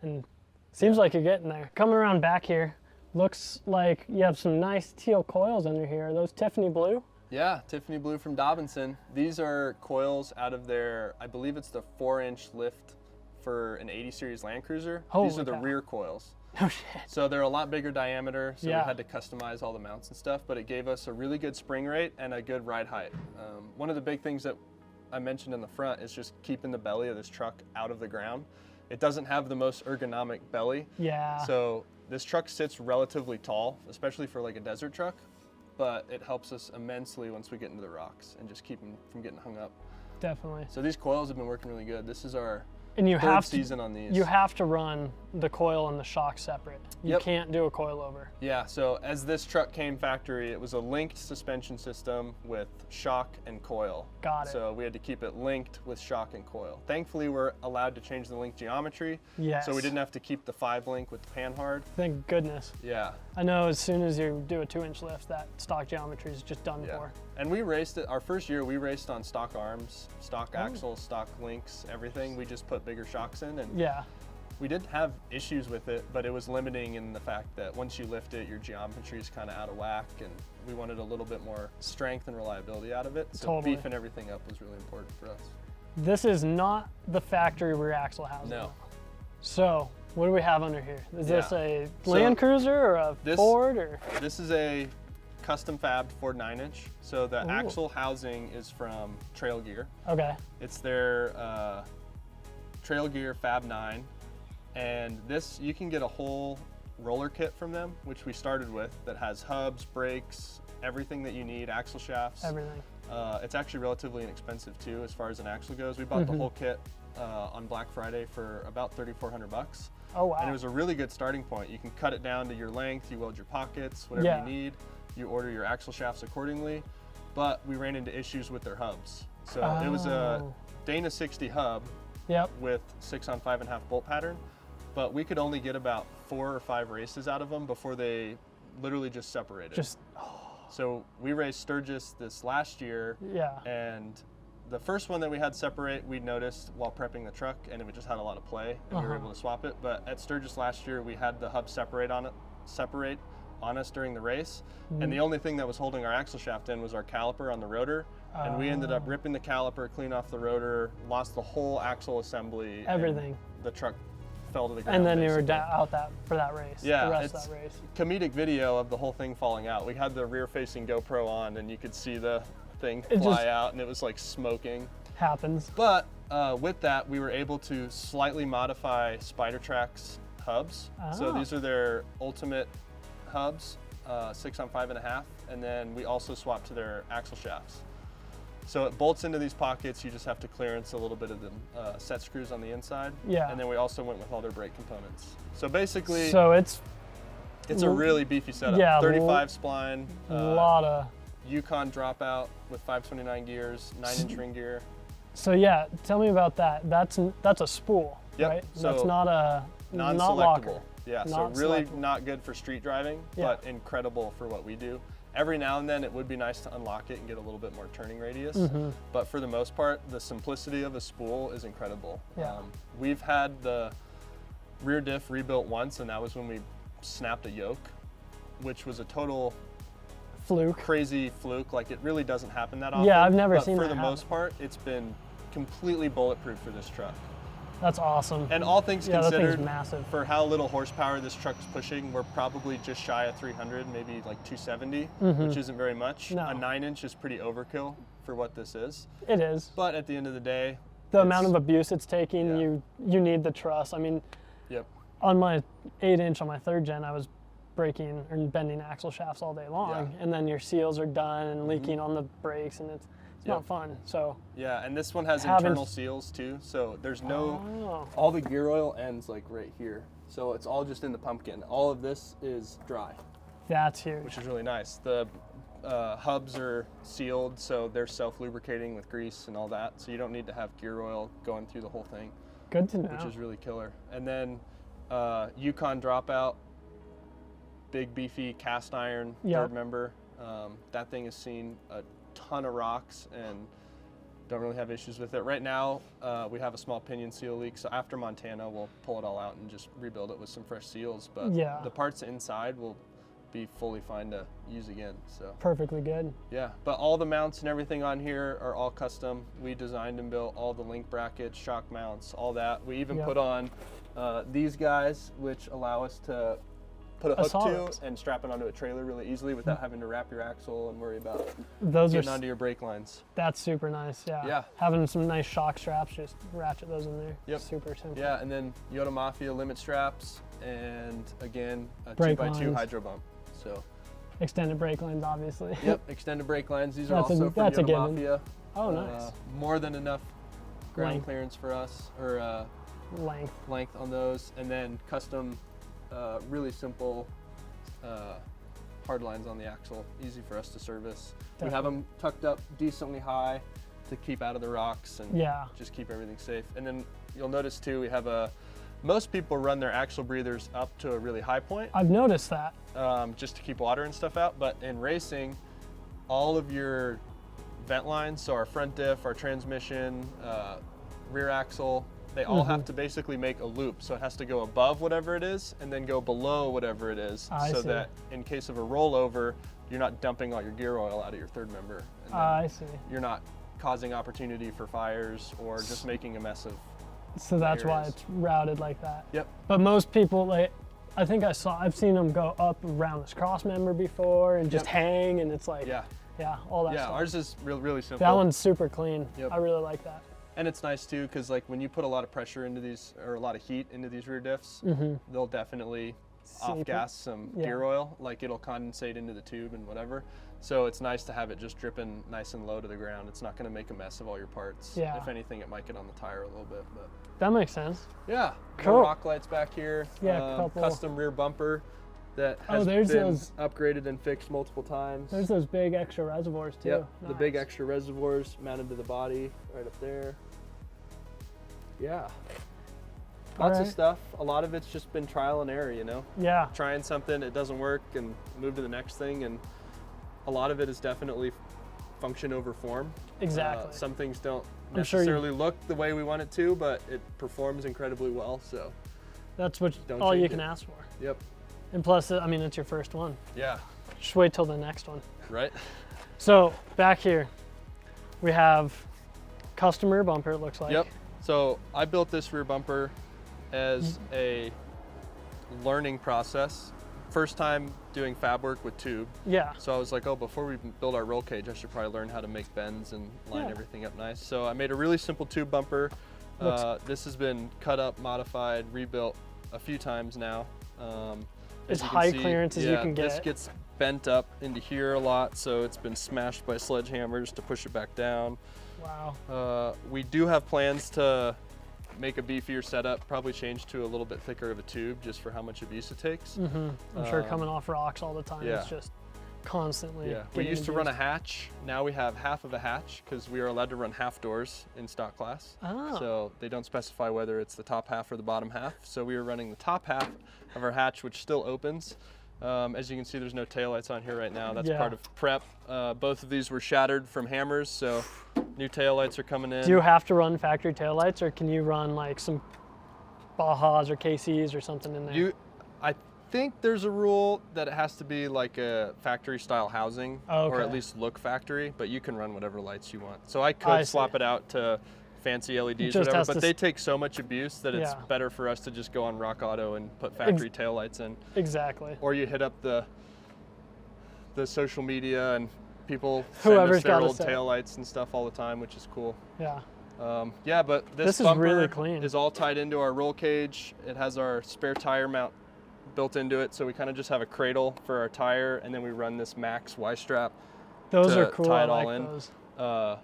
A: And seems like you're getting there. Coming around back here, looks like you have some nice teal coils under here. Are those Tiffany blue?
B: Yeah, Tiffany blue from Dobinson. These are coils out of their, I believe it's the 4-inch lift for an 80 series Land Cruiser. These are the rear coils.
A: Oh shit.
B: So they're a lot bigger diameter, so we had to customize all the mounts and stuff, but it gave us a really good spring rate and a good ride height. One of the big things that I mentioned in the front is just keeping the belly of this truck out of the ground. It doesn't have the most ergonomic belly.
A: Yeah.
B: So this truck sits relatively tall, especially for like a desert truck, but it helps us immensely once we get into the rocks and just keep them from getting hung up.
A: Definitely.
B: So these coils have been working really good. This is our
A: third
B: season on these.
A: You have to run the coil and the shock separate. You can't do a coil over.
B: Yeah, so as this truck came factory, it was a linked suspension system with shock and coil.
A: Got it.
B: So we had to keep it linked with shock and coil. Thankfully, we're allowed to change the link geometry.
A: Yes.
B: So we didn't have to keep the 5-link with the panhard.
A: Thank goodness.
B: Yeah.
A: I know as soon as you do a 2-inch lift, that stock geometry is just done for.
B: And we raced it, our first year, we raced on stock arms, stock axles, stock links, everything. We just put bigger shocks in, and we didn't have issues with it, but it was limiting in the fact that once you lift it, your geometry is kind of out of whack, and we wanted a little bit more strength and reliability out of it. So beefing everything up was really important for us. This
A: is not the factory rear axle housing.
B: No.
A: So what do we have under here? Is this a Land Cruiser or a Ford? Or?
B: This is a custom fabbed Ford 9-inch. So the axle housing is from Trail Gear.
A: Okay.
B: It's their Trail Gear Fab 9. And this, you can get a whole roller kit from them, which we started with, that has hubs, brakes, everything that you need, axle shafts.
A: Everything.
B: It's actually relatively inexpensive too, as far as an axle goes. We bought the whole kit on Black Friday for about $3,400.
A: Oh wow.
B: And it was a really good starting point. You can cut it down to your length, you weld your pockets, whatever you need. You order your axle shafts accordingly. But we ran into issues with their hubs. So it was a Dana 60 hub with 6 on 5.5 bolt pattern. But we could only get about 4 or 5 races out of them before they literally just separated. So we raced Sturgis this last year, and the first one that we had separate, we noticed while prepping the truck, and it just had a lot of play, and we were able to swap it. But at Sturgis last year, we had the hub separate on us during the race, and the only thing that was holding our axle shaft in was our caliper on the rotor, and we ended up ripping the caliper, clean off the rotor, lost the whole axle assembly.
A: Everything.
B: The truck fell to the ground.
A: And then you were out for that race.
B: Yeah,
A: the rest of that race.
B: Comedic video of the whole thing falling out. We had the rear-facing GoPro on, and you could see the thing fly out, and it was like smoking.
A: Happens.
B: But with that, we were able to slightly modify Spider Track's hubs.
A: Oh.
B: So these are their ultimate hubs, 6 on 5.5, and then we also swapped to their axle shafts. So it bolts into these pockets. You just have to clearance a little bit of the set screws on the inside.
A: Yeah.
B: And then we also went with all their brake components. So basically, it's a really beefy setup.
A: Yeah,
B: 35 spline.
A: A lot of
B: Yukon dropout with 529 gears, 9-inch ring gear.
A: So yeah, tell me about that. That's a spool,
B: Yep.
A: right?
B: So
A: that's not a
B: non-selectable.
A: locker.
B: Yeah,
A: Not
B: so really
A: selectable.
B: not good for street driving, but incredible for what we do. Every now and then it would be nice to unlock it and get a little bit more turning radius, but for the most part, the simplicity of a spool is incredible.
A: Yeah.
B: We've had the rear diff rebuilt once, and that was when we snapped a yoke, which was a total
A: Fluke.
B: crazy fluke. Like, it really doesn't happen that often.
A: Yeah, I've never
B: but
A: seen
B: for
A: that
B: the
A: happen.
B: most part, it's been completely bulletproof for this truck.
A: That's awesome.
B: And all things
A: that
B: considered,
A: thing's massive.
B: for how little horsepower this truck is pushing, we're probably just shy of 300, maybe like 270, which isn't very much.
A: No.
B: A 9-inch is pretty overkill for what this is.
A: It is.
B: But at the end of the day,
A: The amount of abuse it's taking,
B: Yeah.
A: you need the truss. I mean,
B: Yep.
A: on my 8-inch on my 3rd gen, I was braking or bending axle shafts all day long, and then your seals are done and leaking on the brakes, and it's not fun. So
B: Yeah, and this one has
A: having-
B: internal seals too, so there's no,
A: Oh.
B: all the gear oil ends like right here. So it's all just in the pumpkin. All of this is dry,
A: That's huge.
B: which is really nice. The hubs are sealed, so they're self-lubricating with grease and all that, so you don't need to have gear oil going through the whole thing,
A: Good to know.
B: which is really killer. And then Yukon dropout, big beefy cast iron third member. That thing has seen a ton of rocks and don't really have issues with it. Right now, we have a small pinion seal leak, so after Montana, we'll pull it all out and just rebuild it with some fresh seals. But the parts inside will be fully fine to use again. So
A: Perfectly good.
B: yeah, but all the mounts and everything on here are all custom. We designed and built all the link brackets, shock mounts, all that. We even put on these guys, which allow us to put a hook to and strap it onto a trailer really easily without having to wrap your axle and worry about getting onto your brake lines.
A: That's super nice. Yeah. Having some nice shock straps, just ratchet those in there.
B: Yep.
A: Super simple.
B: Yeah, and then Yoda Mafia limit straps, and again a
A: Brake
B: 2x2
A: lines.
B: hydro bump. So
A: Extended brake lines, obviously.
B: yep, extended brake lines. These are
A: That's
B: also from
A: that's a
B: Yoda
A: given.
B: Mafia.
A: Oh, nice.
B: More than enough ground
A: Length.
B: clearance for us, or
A: Length.
B: on those, and then custom, really simple hard lines on the axle, easy for us to service.
A: Definitely.
B: We have them tucked up decently high to keep out of the rocks and just keep everything safe. And then you'll notice too, we have most people run their axle breathers up to a really high point.
A: I've noticed that.
B: Just to keep water and stuff out, but in racing, all of your vent lines, so our front diff, our transmission, rear axle, they all have to basically make a loop. So it has to go above whatever it is and then go below whatever it is, so that in case of a rollover, you're not dumping all your gear oil out of your third member. And
A: I see.
B: You're not causing opportunity for fires or just making a mess of.
A: So that's why it's routed like that.
B: Yep.
A: But most people, like, I think I've seen them go up around this cross member before and just hang, and it's like, all that stuff.
B: Yeah, ours is really simple.
A: That one's super clean.
B: Yep.
A: I really like that.
B: And it's nice too, because like when you put a lot of pressure into these, or a lot of heat into these rear diffs, they'll definitely off-gas some gear oil. Like, it'll condensate into the tube and whatever. So it's nice to have it just dripping nice and low to the ground. It's not going to make a mess of all your parts.
A: Yeah.
B: If anything, it might get on the tire a little bit. But
A: That makes sense.
B: yeah,
A: Cool.
B: more rock lights back here.
A: Yeah, couple.
B: Custom rear bumper that has
A: there's
B: been
A: those-
B: upgraded and fixed multiple times.
A: There's those big extra reservoirs too.
B: Yep, the big
A: Nice.
B: extra reservoirs mounted to the body right up there. Yeah. Lots of stuff. A lot of it's just been trial and error, you know?
A: Yeah.
B: Trying something, it doesn't work, and move to the next thing. And a lot of it is definitely function over form.
A: Exactly.
B: Some things don't
A: I'm sure
B: necessarily look the way we want it to, but it performs incredibly well, so.
A: That's what
B: Don't
A: all you
B: change
A: can
B: it.
A: ask for.
B: Yep.
A: And plus, I mean, it's your first one.
B: Yeah.
A: Just wait till the next one.
B: Right?
A: So back here, we have custom rear bumper, it looks like.
B: Yep. So I built this rear bumper as a learning process first time doing fab work with tube.
A: Yeah.
B: So I was like, oh, before we build our roll cage, I should probably learn how to make bends and line everything up nice. So I made a really simple tube bumper. This has been cut up, modified, rebuilt a few times now.
A: As high clearance as you can get.
B: This gets bent up into here a lot, so it's been smashed by sledgehammers to push it back down.
A: Wow.
B: We do have plans to make a beefier setup, probably change to a little bit thicker of a tube just for how much abuse it takes.
A: I'm sure coming off rocks all the time, it's just constantly.
B: Yeah, we used to run a hatch. Now we have half of a hatch because we are allowed to run half doors in stock class.
A: Oh.
B: So they don't specify whether it's the top half or the bottom half. So we were running the top half of our hatch, which still opens. As you can see, there's no taillights on here right now. That's part of prep. Both of these were shattered from hammers, so new taillights are coming in.
A: Do you have to run factory taillights, or can you run like some Bajas or KCs or something in there?
B: I think there's a rule that it has to be like a factory style housing, or at least look factory, but you can run whatever lights you want. So I could swap it out to fancy LEDs, whatever, but they take so much abuse that it's better for us to just go on Rock Auto and put factory taillights in.
A: Exactly.
B: Or you hit up the social media and people send us their old taillights and stuff all the time, which is cool.
A: Yeah.
B: Yeah, but this
A: is really clean.
B: Is all tied into our roll cage. It has our spare tire mount built into it, so we kind of just have a cradle for our tire, and then we run this Max Y-strap.
A: Those are cool.
B: Tie it
A: I
B: all
A: like
B: in.
A: Those.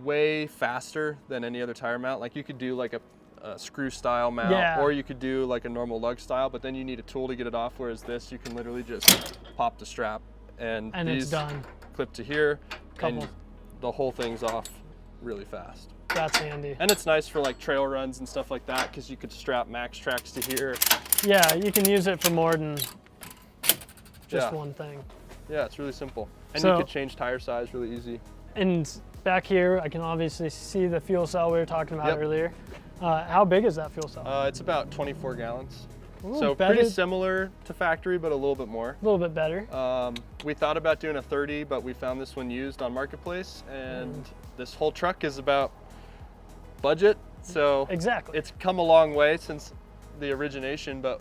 B: Way faster than any other tire mount. Like you could do like a screw style mount, or you could do like a normal lug style, but then you need a tool to get it off, whereas this you can literally just pop the strap and
A: it's done.
B: Clip to here, and the whole thing's off really fast.
A: That's handy.
B: And it's nice for like trail runs and stuff like that, because you could strap Max tracks to here.
A: Yeah, you can use it for more than just one thing.
B: Yeah, it's really simple. And you could change tire size really easy.
A: And back here, I can obviously see the fuel cell we were talking about earlier. How big is that fuel cell?
B: It's about 24 gallons.
A: Ooh,
B: so pretty similar to factory, but a little bit more.
A: A little bit better.
B: We thought about doing a 30, but we found this one used on Marketplace, and this whole truck is about budget. So it's come a long way since the origination, but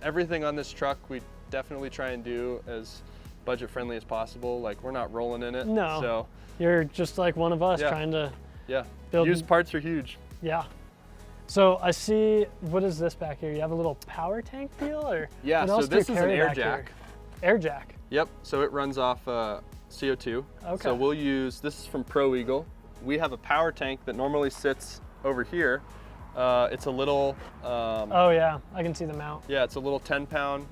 B: everything on this truck we definitely try and do as budget friendly as possible. Like, we're not rolling in it.
A: No.
B: So
A: you're just like one of us trying to build.
B: Used parts are huge.
A: Yeah. So I see, what is this back here? You have a little power tank deal, or
B: so this is an air jack.
A: Air jack.
B: Yep. So it runs off CO2.
A: Okay.
B: So we'll use, this is from Pro Eagle. We have a power tank that normally sits over here. It's a little.
A: Oh yeah, I can see the mount.
B: Yeah, it's a little 10-pound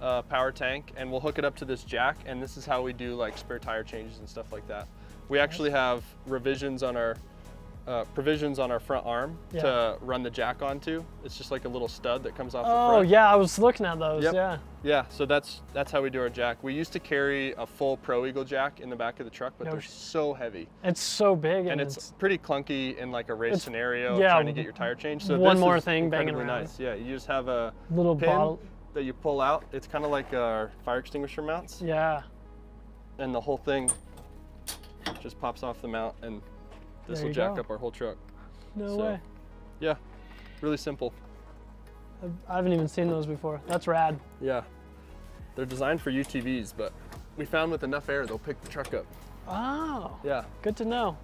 B: power tank, and we'll hook it up to this jack, and this is how we do like spare tire changes and stuff like that. We actually have provisions on our front arm to run the jack onto. It's just like a little stud that comes off the front.
A: Oh yeah, I was looking at those.
B: Yeah, so that's how we do our jack. We used to carry a full Pro Eagle jack in the back of the truck, but they're so heavy.
A: It's so big,
B: and it's pretty clunky in like a race scenario,
A: yeah,
B: trying to get your tire changed. So
A: one
B: this
A: more
B: is
A: thing banging around.
B: Nice. Yeah, you just have a
A: little
B: pin
A: bottle
B: that you pull out. It's kind of like our fire extinguisher mounts.
A: Yeah.
B: And the whole thing just pops off the mount, and this will jack up our whole truck.
A: No way.
B: Yeah, really simple.
A: I haven't even seen those before. That's rad.
B: Yeah, they're designed for UTVs, but we found with enough air, they'll pick the truck up.
A: Oh.
B: Yeah.
A: Good to know.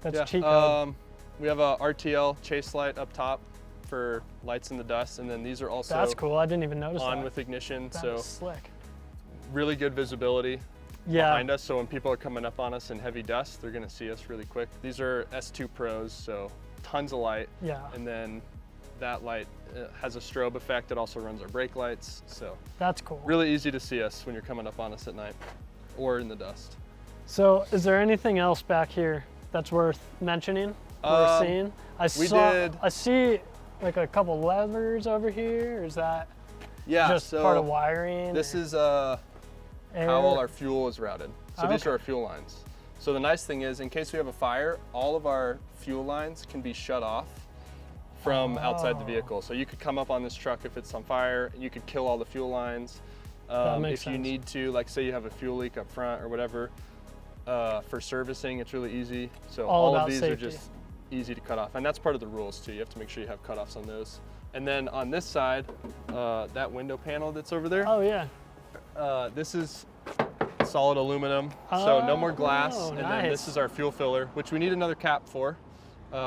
A: That's cheat code.
B: We have a RTL chase light up top for lights in the dust, and then these are also
A: that's cool. I didn't even notice
B: on
A: that.
B: with ignition.
A: That
B: so
A: is slick.
B: Really good visibility behind us, so when people are coming up on us in heavy dust, they're gonna see us really quick. These are S2 Pros, so tons of light.
A: Yeah.
B: And then that light has a strobe effect. It also runs our brake lights, so
A: that's cool.
B: Really easy to see us when you're coming up on us at night or in the dust.
A: So is there anything else back here that's worth mentioning or seeing? I see like a couple levers over here. Is that just part of wiring?
B: This is how all our fuel is routed. So these are our fuel lines. So the nice thing is, in case we have a fire, all of our fuel lines can be shut off from outside the vehicle. So you could come up on this truck if it's on fire, and you could kill all the fuel lines. If you need to, like say you have a fuel leak up front or whatever, for servicing, it's really easy. So all of these are just easy to cut off. And that's part of the rules too. You have to make sure you have cutoffs on those. And then on this side, that window panel that's over there.
A: Oh yeah.
B: This is solid aluminum, so no more glass. And
A: nice.
B: then this is our fuel filler, which we need another cap for.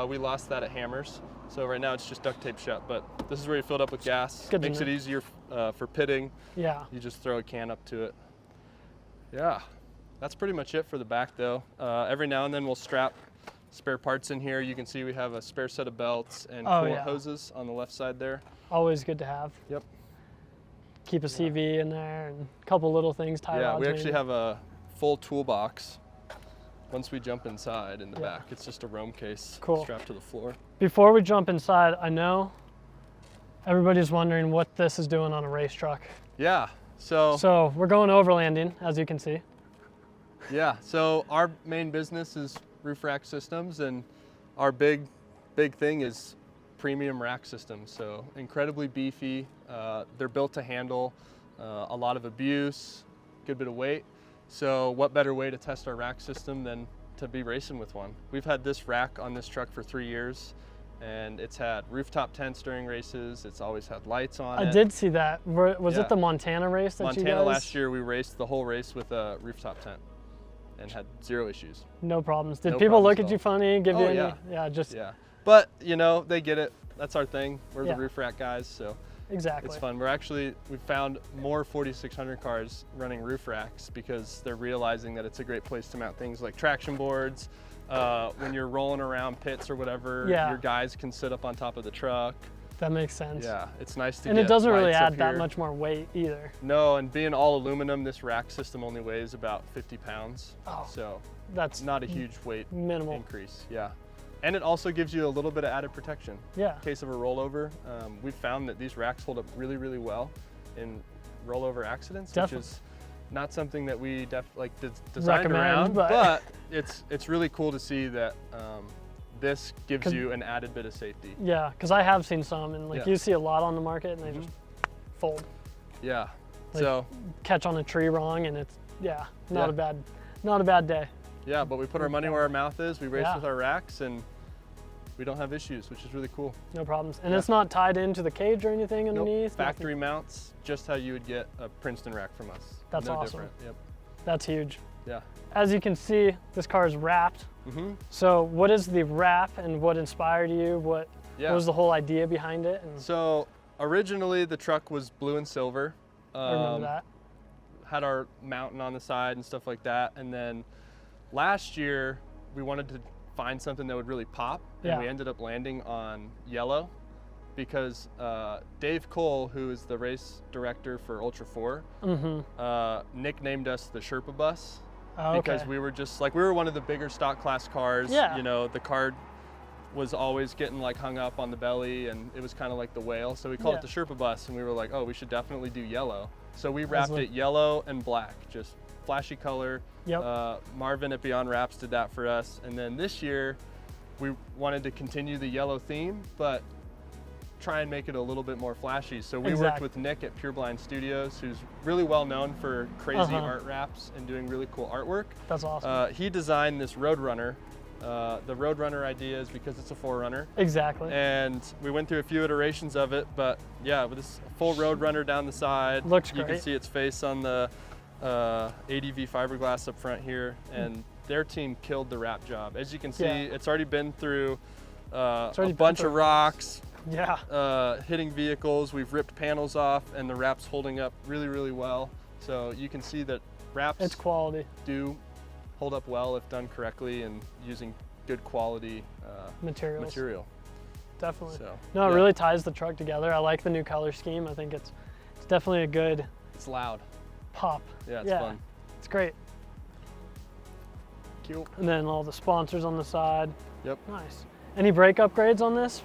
B: We lost that at Hammers. So right now it's just duct tape shut, but this is where you fill it up with gas. Makes it easier for pitting.
A: Yeah.
B: You just throw a can up to it. Yeah, that's pretty much it for the back though. Every now and then we'll strap spare parts in here. You can see we have a spare set of belts and coolant hoses on the left side there.
A: Always good to have.
B: Yep.
A: Keep a CV in there and a couple little things, tie rods.
B: Yeah, we actually have a full toolbox. Once we jump inside in the back, it's just a Roam case strapped to the floor. Before
A: we jump inside, I know everybody's wondering what this is doing on a race truck.
B: Yeah,
A: so we're going overlanding, as you can see.
B: Yeah, so our main business is roof rack systems, and our big thing is premium rack systems. So incredibly beefy, they're built to handle a lot of abuse, good bit of weight. So what better way to test our rack system than to be racing with one? We've had this rack on this truck for 3 years, and it's had rooftop tents during races. It's always had lights on it.
A: I did see that. Was it the Montana race that you guys?
B: Montana last year, we raced the whole race with a rooftop tent and had 0 issues.
A: No problems. Did people look at you funny, give you any?
B: Yeah. But you know, they get it. That's our thing. We're the roof rack guys, so.
A: Exactly.
B: It's fun. We found more 4600 cars running roof racks because they're realizing that it's a great place to mount things like traction boards. When you're rolling around pits or whatever, your guys can sit up on top of the truck.
A: That makes sense.
B: Yeah, it's nice to get
A: And it doesn't really add that much more weight either.
B: No, and being all aluminum, this rack system only weighs about 50 pounds.
A: Oh,
B: so
A: that's
B: not a huge weight
A: minimal
B: increase. Yeah. And it also gives you a little bit of added protection.
A: Yeah.
B: In case of a rollover, we've found that these racks hold up really, really well in rollover accidents, which is not something that we designed around, but it's really cool to see that this gives you an added bit of safety.
A: Yeah, because I have seen some, and you see a lot on the market, and they just fold.
B: Yeah.
A: So catch on a tree wrong, and it's not a bad day.
B: Yeah, but we put our money where our mouth is. We race with our racks, and we don't have issues, which is really cool.
A: No problems. And it's not tied into the cage or anything underneath?
B: Nope. Factory mounts, just how you would get a Princeton rack from us.
A: That's
B: no
A: awesome.
B: Different. Yep.
A: That's huge.
B: Yeah.
A: As you can see, this car is wrapped. So what is the wrap, and what inspired you? What was the whole idea behind it?
B: So originally the truck was blue and silver.
A: I remember that.
B: Had our mountain on the side and stuff like that. And then last year, we wanted to find something that would really pop, and we ended up landing on yellow because Dave Cole, who is the race director for Ultra 4, nicknamed us the Sherpa bus because we were just we were one of the bigger stock class cars. You know, the car was always getting hung up on the belly, and it was kind of like the whale, so we called it the Sherpa bus, and we were like, oh, we should definitely do yellow. So we wrapped it yellow and black, just flashy color. Marvin at Beyond Wraps did that for us. And then this year, we wanted to continue the yellow theme, but try and make it a little bit more flashy. So we worked with Nick at Pure Blind Studios, who's really well known for crazy art wraps and doing really cool artwork.
A: That's awesome.
B: He designed this Roadrunner. The Roadrunner idea is because it's a 4Runner.
A: Exactly.
B: And we went through a few iterations of it, but yeah, with this full Roadrunner down the side.
A: Looks great.
B: You can see its face on the ADV fiberglass up front here, and their team killed the wrap job. As you can see, it's already been through a bunch of rocks, hitting vehicles. We've ripped panels off, and the wrap's holding up really, really well. So you can see that wraps do hold up well if done correctly and using good quality material.
A: Definitely.
B: So,
A: no, it really ties the truck together. I like the new color scheme. I think it's definitely a good.
B: It's loud.
A: Pop.
B: Yeah, it's fun.
A: It's great.
B: Cute.
A: And then all the sponsors on the side.
B: Yep.
A: Nice. Any brake upgrades on this?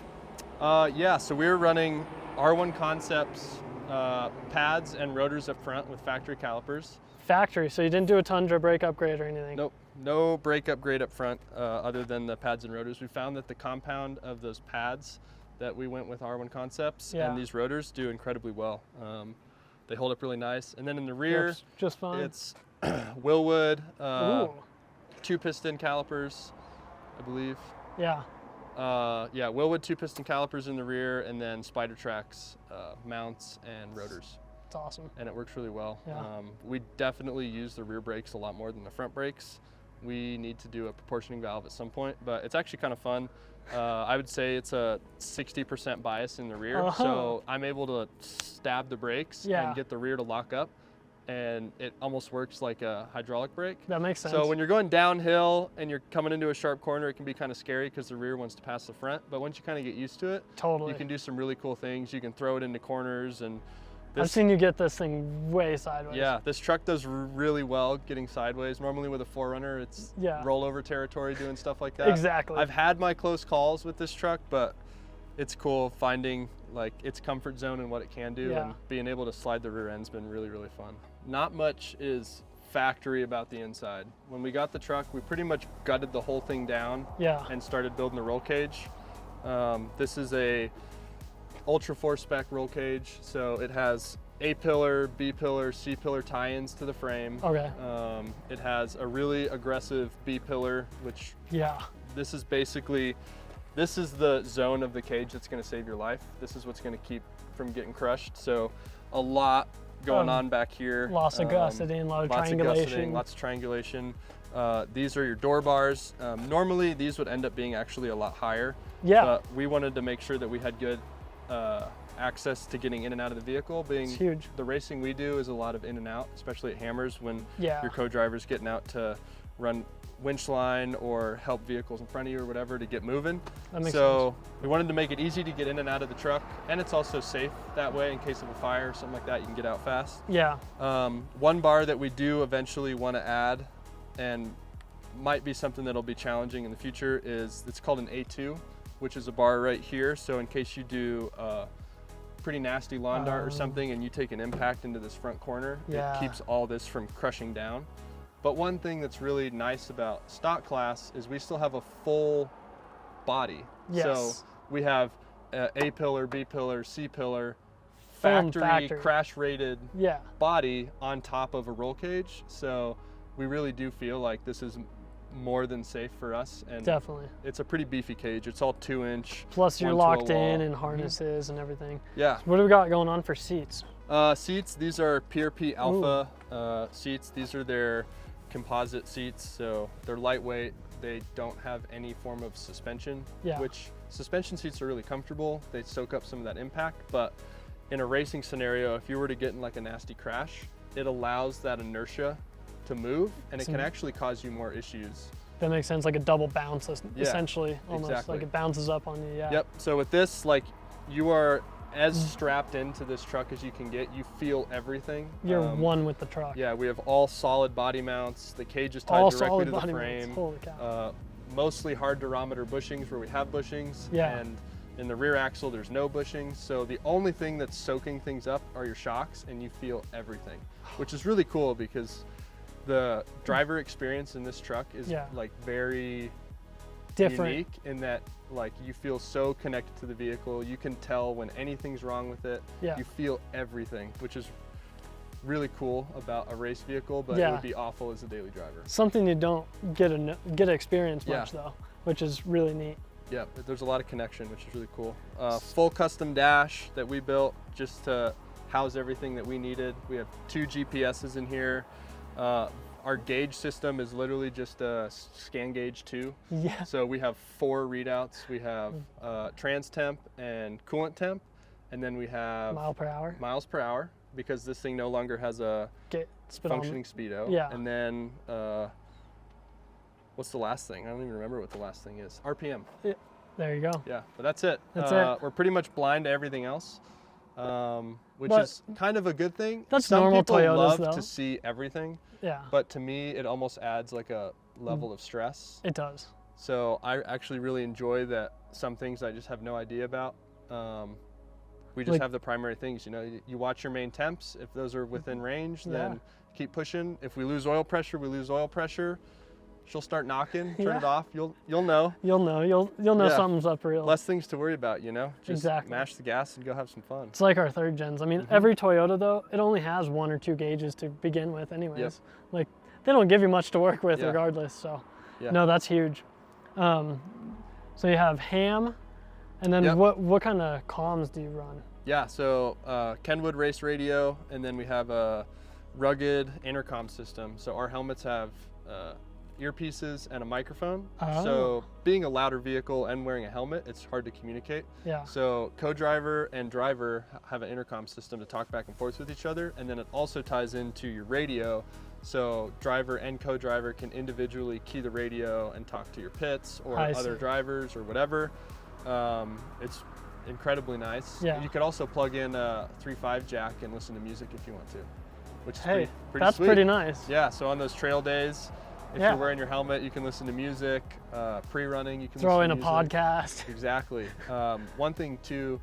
B: Yeah, so we're running R1 Concepts pads and rotors up front with factory calipers.
A: Factory, so you didn't do a Tundra brake upgrade or anything?
B: Nope, no brake upgrade up front other than the pads and rotors. We found that the compound of those pads that we went with R1 Concepts and these rotors do incredibly well. They hold up really nice. And then in the rear,
A: just fine.
B: It's Willwood 2-piston calipers, I believe.
A: Yeah.
B: Yeah, Wilwood 2-piston calipers in the rear, and then Spider Tracks mounts and rotors.
A: It's awesome.
B: And it works really well.
A: Yeah.
B: We definitely use the rear brakes a lot more than the front brakes. We need to do a proportioning valve at some point, but it's actually kind of fun. I would say it's a 60% bias in the rear, so I'm able to stab the brakes and get the rear to lock up, and it almost works like a hydraulic brake.
A: That makes sense.
B: So when you're going downhill and you're coming into a sharp corner, it can be kind of scary because the rear wants to pass the front, but once you kind of get used to it, you can do some really cool things. You can throw it into corners, and
A: I've seen you get this thing way sideways.
B: Yeah, this truck does really well getting sideways. Normally with a 4Runner, it's rollover territory doing stuff like that.
A: Exactly.
B: I've had my close calls with this truck, but it's cool finding like its comfort zone and what it can do, and being able to slide the rear end's been really, really fun. Not much is factory about the inside. When we got the truck, we pretty much gutted the whole thing down and started building the roll cage. This is a Ultra 4 spec roll cage, so it has A-pillar, B-pillar, C-pillar tie-ins to the frame.
A: Okay.
B: It has a really aggressive B-pillar, which this is basically, this is the zone of the cage that's going to save your life. This is what's going to keep from getting crushed. So a lot going on back here.
A: Lots of gusseting,
B: lots of triangulation. These are your door bars. Normally these would end up being actually a lot higher.
A: Yeah.
B: But we wanted to make sure that we had good access to getting in and out of the vehicle. Being
A: it's huge.
B: The racing we do is a lot of in and out, especially at Hammers when your co-driver's getting out to run winch line or help vehicles in front of you or whatever to get moving.
A: That makes
B: sense.
A: We
B: we wanted to make it easy to get in and out of the truck, and it's also safe that way in case of a fire or something like that. You can get out fast.
A: Yeah.
B: One bar that we do eventually want to add, and might be something that'll be challenging in the future, is it's called an A2, which is a bar right here. So in case you do a pretty nasty lawn dart or something and you take an impact into this front corner, it keeps all this from crushing down. But one thing that's really nice about stock class is we still have a full body. So we have A-pillar, B-pillar, C-pillar, factory crash rated body on top of a roll cage. So we really do feel like this is more than safe for us, and it's a pretty beefy cage. It's all 2-inch.
A: Plus you're locked in and harnesses and everything.
B: Yeah.
A: So what do we got going on for seats?
B: Seats, these are PRP Alpha seats. These are their composite seats, so they're lightweight. They don't have any form of suspension, which suspension seats are really comfortable. They soak up some of that impact, but in a racing scenario, if you were to get in like a nasty crash, it allows that inertia to move, and it can actually cause you more issues.
A: That makes sense, like a double bounce, essentially, almost like it bounces up on you.
B: Yep. So with this, like, you are as strapped into this truck as you can get. You feel everything.
A: You're one with the truck.
B: Yeah, we have all solid body mounts. The cage is tied directly to the frame.
A: Holy cow.
B: Mostly hard durometer bushings where we have bushings. And in the rear axle, there's no bushings. So the only thing that's soaking things up are your shocks, and you feel everything, which is really cool because the driver experience in this truck is like very
A: different,
B: unique in that like you feel so connected to the vehicle. You can tell when anything's wrong with it. You feel everything, which is really cool about a race vehicle, but it would be awful as a daily driver.
A: Something you don't get to experience much though, which is really neat.
B: Yeah, there's a lot of connection, which is really cool. Full custom dash that we built just to house everything that we needed. We have 2 GPSs in here. Our gauge system is literally just a scan gauge 2. So we have 4 readouts. We have trans temp and coolant temp, and then we have miles per hour, because this thing no longer has a functioning speedo. And then what's the last thing? I don't even remember what the last thing is. RPM.
A: There you go.
B: Yeah, but that's it.
A: That's it.
B: We're pretty much blind to everything else. Which is kind of a good thing.
A: That's
B: Some
A: normal
B: people
A: Toyotas,
B: love to see everything. But to me, it almost adds like a level of stress.
A: It does.
B: So I actually really enjoy that some things I just have no idea about. We just have the primary things, you know, you watch your main temps. If those are within range, then keep pushing. If we lose oil pressure, we lose oil pressure. She'll start knocking, turn it off. You'll know.
A: You'll know something's up real.
B: Less things to worry about, you know. Just mash the gas and go have some fun.
A: It's like our 3rd gens. I mean, every Toyota though, it only has 1 or 2 gauges to begin with, anyways. Like they don't give you much to work with, regardless. So, no, that's huge. So you have ham, and then what kind of comms do you run?
B: Yeah, so Kenwood race radio, and then we have a rugged intercom system. So our helmets have earpieces and a microphone. So being a louder vehicle and wearing a helmet, it's hard to communicate.
A: Yeah.
B: So co-driver and driver have an intercom system to talk back and forth with each other, and then it also ties into your radio. So driver and co-driver can individually key the radio and talk to your pits or other drivers or whatever. It's incredibly nice.
A: Yeah.
B: You could also plug in a 3.5 jack and listen to music if you want to, which is pretty
A: that's
B: sweet.
A: pretty nice.
B: Yeah, so on those trail days, if you're wearing your helmet, you can listen to music. Pre-running, you can
A: throw in
B: listen to
A: a
B: music.
A: podcast.
B: Exactly. One thing too,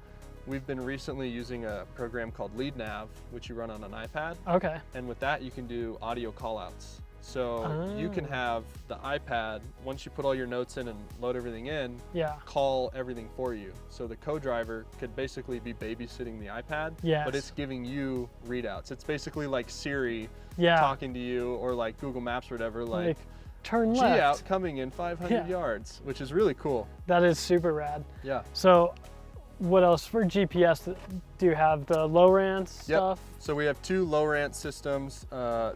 B: we've been recently using a program called LeadNav, which you run on an iPad.
A: Okay.
B: And with that, you can do audio callouts. So you can have the iPad, once you put all your notes in and load everything in, call everything for you. So the co-driver could basically be babysitting the iPad, but it's giving you readouts. It's basically like Siri talking to you, or like Google Maps or whatever, like
A: turn left.
B: G out coming in 500 yards, which is really cool.
A: That is super rad.
B: Yeah. So
A: what else for GPS? Do you have the low rant stuff?
B: So we have two low rant systems.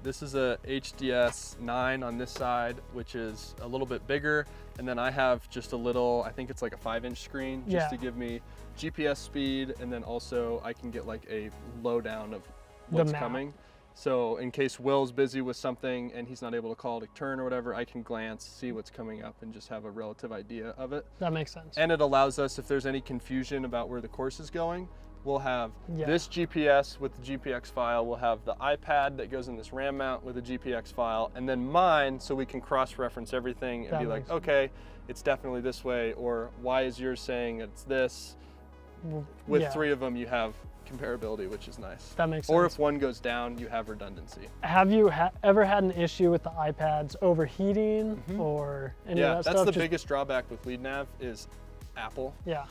B: This is a HDS 9 on this side, which is a little bit bigger. And then I have just a little, I think it's like a 5-inch screen just to give me GPS speed. And then also I can get like a lowdown of what's coming. So in case Will's busy with something and he's not able to call to turn or whatever, I can glance, see what's coming up, and just have a relative idea of it.
A: That makes sense.
B: And it allows us, if there's any confusion about where the course is going, we'll have this GPS with the GPX file, we'll have the iPad that goes in this RAM mount with a GPX file, and then mine, so we can cross-reference everything and be like, okay, it's definitely this way, or why is yours saying it's this? With 3 of them, you have comparability, which is nice.
A: That makes sense.
B: Or if one goes down, you have redundancy.
A: Have you ever had an issue with the iPads overheating or any of that stuff?
B: Yeah, that's the biggest drawback with LeadNav is Apple.
A: Yeah.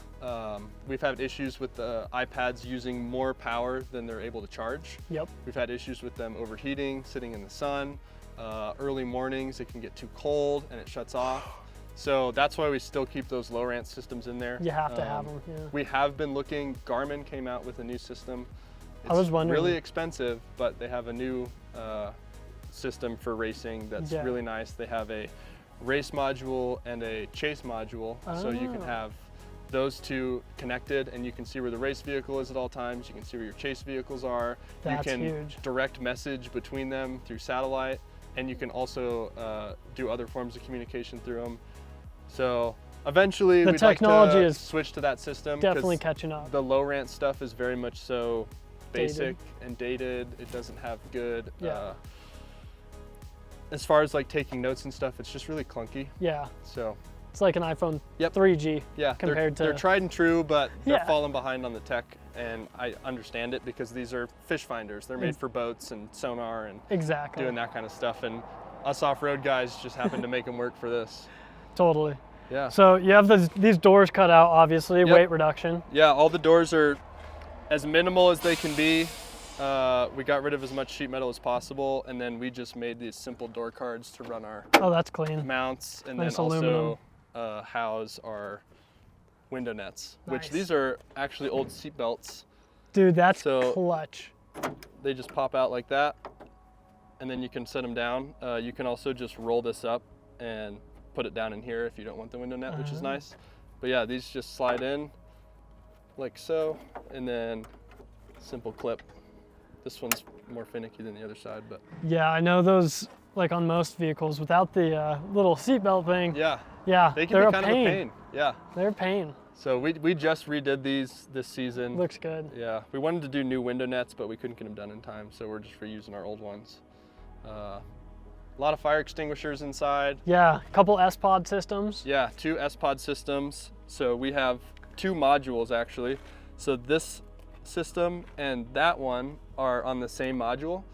B: We've had issues with the iPads using more power than they're able to charge.
A: Yep.
B: We've had issues with them overheating, sitting in the sun. Early mornings, it can get too cold and it shuts off. So that's why we still keep those low rant systems in there.
A: You have to have them,
B: We have been looking, Garmin came out with a new system. It's
A: I was wondering.
B: really expensive, but they have a new system for racing that's really nice. They have a race module and a chase module. So you can have those two connected and you can see where the race vehicle is at all times. You can see where your chase vehicles are.
A: That's
B: you can
A: huge.
B: direct message between them through satellite, and you can also do other forms of communication through them. So eventually we'd like to switch to that system.
A: Definitely catching up.
B: The low rant stuff is very much so basic and dated. It doesn't have good, as far as like taking notes and stuff, it's just really clunky.
A: Yeah.
B: So
A: it's like an iPhone 3G compared to...
B: They're tried and true, but they're falling behind on the tech, and I understand it because these are fish finders. They're made for boats and sonar and doing that kind of stuff, and us off-road guys just happen to make them work for this.
A: Totally.
B: Yeah.
A: So you have these doors cut out, obviously, weight reduction.
B: Yeah, all the doors are as minimal as they can be. We got rid of as much sheet metal as possible, and then we just made these simple door cards to run our
A: that's clean.
B: Mounts, and
A: nice
B: then
A: aluminum.
B: Also house our window nets,
A: nice.
B: which these are actually old seat belts.
A: Dude, that's clutch.
B: They just pop out like that, and then you can set them down. You can also just roll this up and put it down in here if you don't want the window net, which is nice. But yeah, these just slide in like so, and then simple clip. This one's more finicky than the other side, but.
A: Yeah, I know those, like on most vehicles, without the little seatbelt thing.
B: Yeah, they can be kind of a pain. Yeah.
A: They're a pain.
B: So we just redid these this season.
A: Looks good.
B: Yeah, we wanted to do new window nets, but we couldn't get them done in time, so we're just reusing our old ones. A lot of fire extinguishers inside.
A: Yeah, a couple S-Pod systems.
B: Yeah, 2 S-Pod systems. So we have 2 modules actually. So this system and that one are on the same module.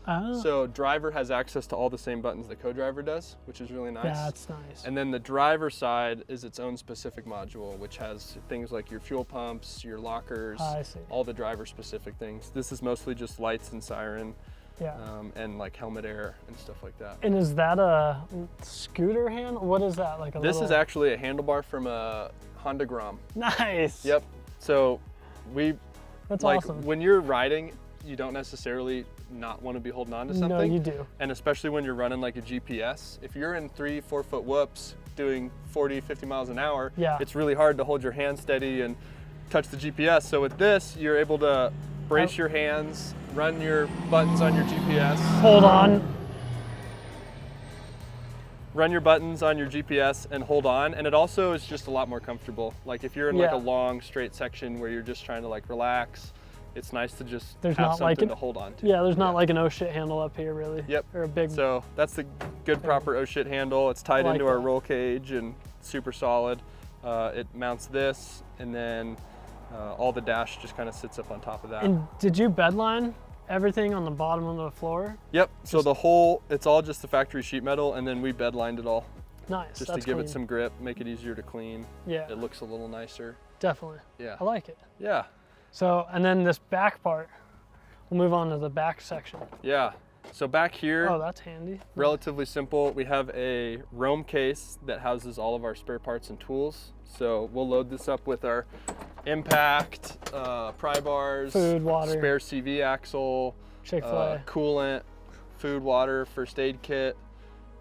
B: So driver has access to all the same buttons that co-driver does, which is really nice.
A: That's nice.
B: And then the driver side is its own specific module, which has things like your fuel pumps, your lockers, all the driver specific things. This is mostly just lights and siren.
A: Yeah.
B: And like helmet air and stuff like that.
A: And is that a scooter handle? What is that? Like a
B: This is actually a handlebar from a Honda Grom.
A: Nice.
B: Yep. So
A: That's
B: like
A: awesome.
B: when you're riding, you don't necessarily not want to be holding on to something.
A: No, you do.
B: And especially when you're running like a GPS, if you're in 3-4 foot whoops doing 40-50 miles an hour, it's really hard to hold your hand steady and touch the GPS. So with this, you're able to brace your hands, run your buttons on your GPS.
A: Hold on.
B: Run your buttons on your GPS and hold on. And it also is just a lot more comfortable. Like if you're in like a long straight section where you're just trying to like relax, it's nice to just have something to hold on to.
A: Yeah, there's not like an oh shit handle up here really.
B: Yep.
A: Or a big.
B: So that's the good proper oh shit handle. It's tied into our roll cage and super solid. It mounts this, and then all the dash just kind of sits up on top of that.
A: And did you bedline everything on the bottom of the floor?
B: Yep. So the whole, it's all just the factory sheet metal, and then we bedlined it all.
A: Nice.
B: Just to give it some grip, make it easier to clean.
A: Yeah.
B: It looks a little nicer.
A: Definitely.
B: Yeah.
A: I like it.
B: Yeah.
A: So, and then this back part, we'll move on to the back section.
B: Yeah. So back here,
A: oh, that's handy.
B: Relatively simple. We have a Roam case that houses all of our spare parts and tools. So we'll load this up with our impact, pry bars,
A: food, water,
B: spare CV axle,
A: Chick-fil-A,
B: coolant, food, water, first aid kit,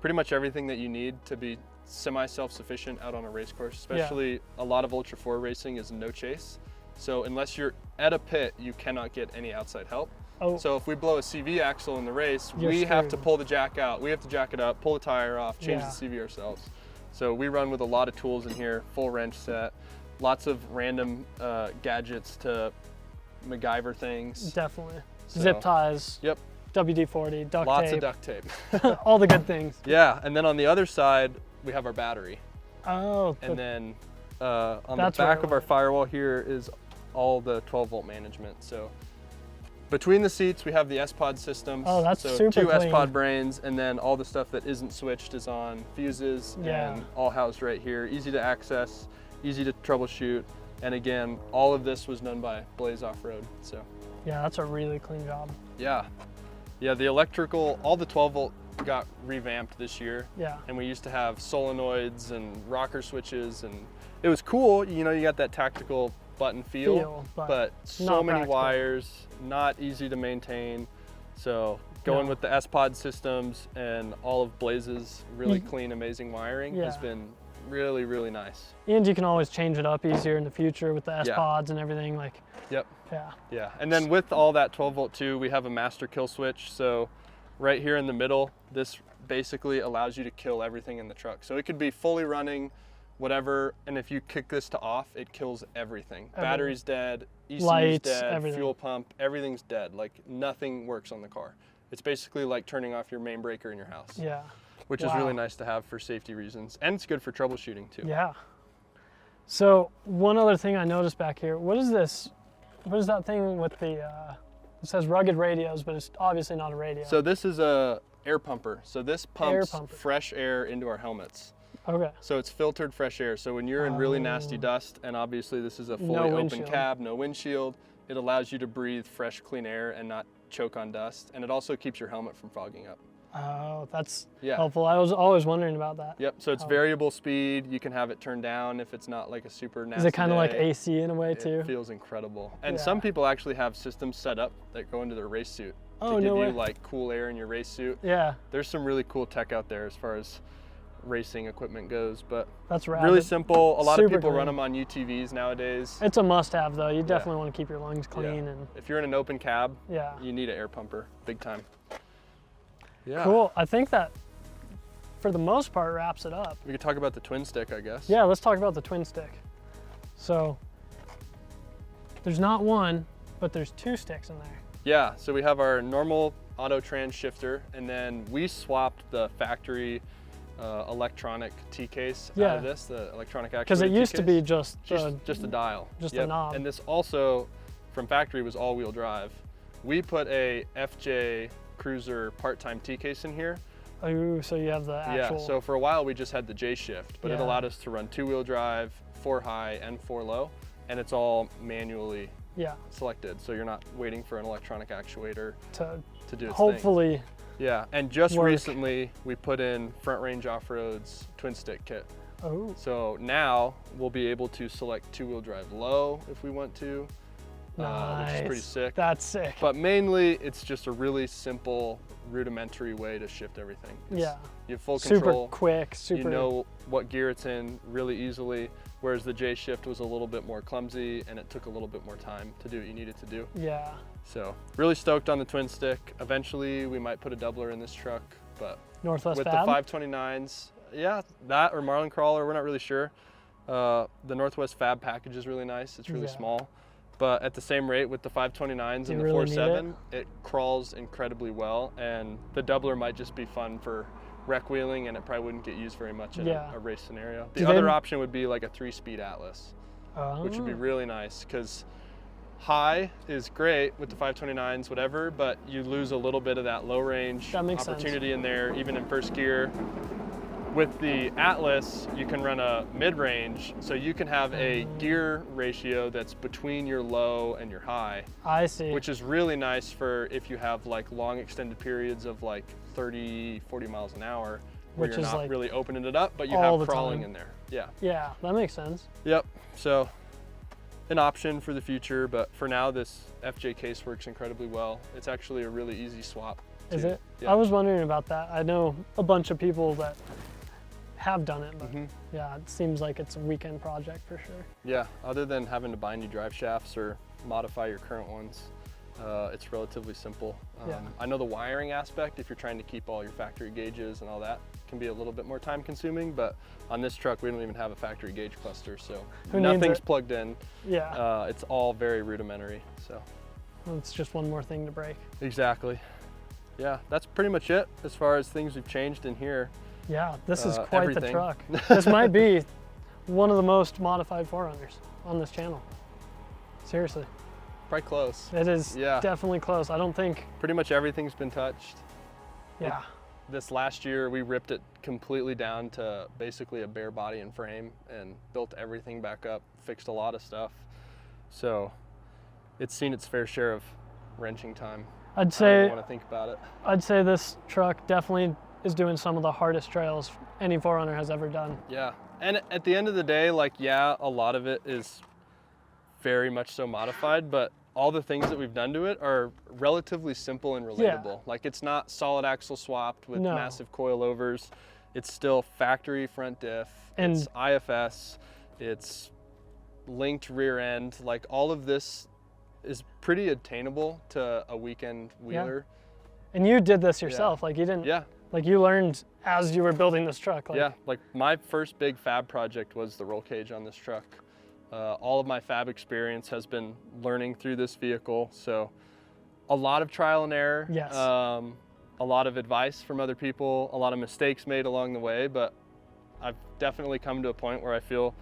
B: pretty much everything that you need to be semi-self-sufficient out on a race course. Especially a lot of Ultra 4 racing is no chase. So unless you're at a pit, you cannot get any outside help.
A: Oh.
B: So if we blow a CV axle in the race, we have to pull the jack out. We have to jack it up, pull the tire off, change the CV ourselves. So we run with a lot of tools in here, full wrench set, lots of random gadgets MacGyver things.
A: Definitely. So, zip ties.
B: Yep.
A: WD-40, duct tape.
B: Lots of duct tape.
A: All the good things.
B: Yeah, and then on the other side, we have our battery.
A: Oh.
B: And then on the back of our firewall here is all the 12-volt management. So between the seats, we have the S-Pod systems.
A: Oh, that's
B: so
A: super
B: two
A: clean.
B: S-Pod brains, and then all the stuff that isn't switched is on fuses and all housed right here. Easy to access, easy to troubleshoot. And again, all of this was done by Blaze Off-Road. So
A: yeah, that's a really clean job.
B: Yeah. Yeah, the electrical, all the 12-volt got revamped this year.
A: Yeah.
B: And we used to have solenoids and rocker switches, and it was cool. You know, you got that tactical button feel but so many wires, not easy to maintain. So going with the S-Pod systems and all of Blaze's really clean, amazing wiring has been really, really nice.
A: And you can always change it up easier in the future with the S-Pods and everything. Like.
B: Yep.
A: Yeah.
B: Yeah. And then with all that 12-volt too, we have a master kill switch. So right here in the middle, this basically allows you to kill everything in the truck. So it could be fully running, whatever, and if you kick this to off, it kills everything. Battery's dead, ECU's
A: lights,
B: dead,
A: everything.
B: Fuel pump, everything's dead. Like nothing works on the car. It's basically like turning off your main breaker in your house.
A: Yeah.
B: Which is really nice to have for safety reasons, and it's good for troubleshooting too.
A: Yeah. So one other thing I noticed back here, what is this? What is that thing with the, it says rugged radios, but it's obviously not a radio.
B: So this is a air pumper. So this pumps fresh air into our helmets.
A: Okay.
B: So it's filtered fresh air. So when you're in really nasty dust, and obviously this is a fully open cab, no windshield, it allows you to breathe fresh, clean air and not choke on dust. And it also keeps your helmet from fogging up.
A: Oh, that's helpful. I was always wondering about that.
B: Yep, so it's variable speed. You can have it turned down if it's not like a super nasty
A: Is it kind of like
B: day.
A: AC in a way too?
B: It feels incredible. And some people actually have systems set up that go into their race suit to give you like cool air in your race suit.
A: Yeah.
B: There's some really cool tech out there as far as racing equipment goes, but
A: that's rad.
B: Really simple. A lot of people run them on UTVs nowadays.
A: It's a must-have though. You definitely want to keep your lungs clean. And
B: if you're in an open cab, you need an air pumper, big time. Yeah.
A: Cool. I think that for the most part wraps it up.
B: We could talk about the twin stick, I guess.
A: Yeah, let's talk about the twin stick. So there's not one, but there's two sticks in there.
B: Yeah, so we have our normal auto trans shifter, and then we swapped the factory electronic T-case out of this, the electronic actuator.
A: Because it used to be just
B: a dial.
A: Just a knob.
B: And this also, from factory, was all-wheel drive. We put a FJ Cruiser part-time T-case in here.
A: Oh, so you have the actual...
B: Yeah, so for a while we just had the J-shift, but it allowed us to run 2-wheel drive, 4 high and 4 low, and it's all manually selected, so you're not waiting for an electronic actuator to do its
A: hopefully
B: thing. Yeah, and just recently we put in Front Range Off-Road's twin stick kit.
A: Oh.
B: So now we'll be able to select 2-wheel drive low if we want to,
A: Nice.
B: which is pretty sick.
A: That's sick.
B: But mainly it's just a really simple, rudimentary way to shift everything. You have full control.
A: Super quick, super.
B: You know what gear it's in really easily, whereas the J shift was a little bit more clumsy and it took a little bit more time to do what you needed to do.
A: Yeah.
B: So really stoked on the twin stick. Eventually we might put a doubler in this truck, but
A: Northwest
B: with
A: Fab?
B: the 529s, yeah, that or Marlin Crawler, we're not really sure. The Northwest Fab package is really nice. It's really small. But at the same rate with the 529s and the 4.7, it crawls incredibly well, and the doubler might just be fun for wreck wheeling, and it probably wouldn't get used very much in a race scenario. The other option would be like a 3-speed Atlas, which would be really nice, because high is great with the 529s, whatever, but you lose a little bit of that low range opportunity in there, even in first gear. With the Atlas, you can run a mid-range, so you can have a gear ratio that's between your low and your high.
A: I see.
B: Which is really nice for if you have like long extended periods of like 30, 40 miles an hour, where you're not like really opening it up, but you have crawling in there. Yeah.
A: Yeah, that makes sense.
B: Yep, so an option for the future, but for now this FJ case works incredibly well. It's actually a really easy swap.
A: Is it? Yeah. I was wondering about that. I know a bunch of people that have done it, but yeah, it seems like it's a weekend project for sure.
B: Yeah, other than having to buy new drive shafts or modify your current ones, it's relatively simple. I know the wiring aspect, if you're trying to keep all your factory gauges and all that, can be a little bit more time consuming, but on this truck we don't even have a factory gauge cluster, so nothing's plugged in.
A: Yeah.
B: It's all very rudimentary, so.
A: Well, it's just one more thing to break.
B: Exactly. Yeah, that's pretty much it as far as things we've changed in here.
A: Yeah, this is quite the truck. This might be one of the most modified 4Runners on this channel. Seriously.
B: Probably close.
A: It is definitely close. I don't think...
B: Pretty much everything's been touched.
A: Yeah.
B: This last year, we ripped it completely down to basically a bare body and frame and built everything back up, fixed a lot of stuff. So it's seen its fair share of wrenching time.
A: I'd say...
B: I don't want to think about it.
A: I'd say this truck definitely is doing some of the hardest trails any 4Runner has ever done.
B: Yeah, and at the end of the day, like, yeah, a lot of it is very much so modified, but all the things that we've done to it are relatively simple and relatable. Yeah. Like, it's not solid axle swapped with massive coilovers. It's still factory front diff, and it's IFS, it's linked rear end. Like, all of this is pretty attainable to a weekend wheeler.
A: Yeah. And you did this yourself, like you didn't...
B: Yeah.
A: Like you learned as you were building this truck. Like.
B: Yeah, like my first big fab project was the roll cage on this truck. All of my fab experience has been learning through this vehicle. So a lot of trial and error,
A: yes.
B: A lot of advice from other people, a lot of mistakes made along the way, but I've definitely come to a point where I feel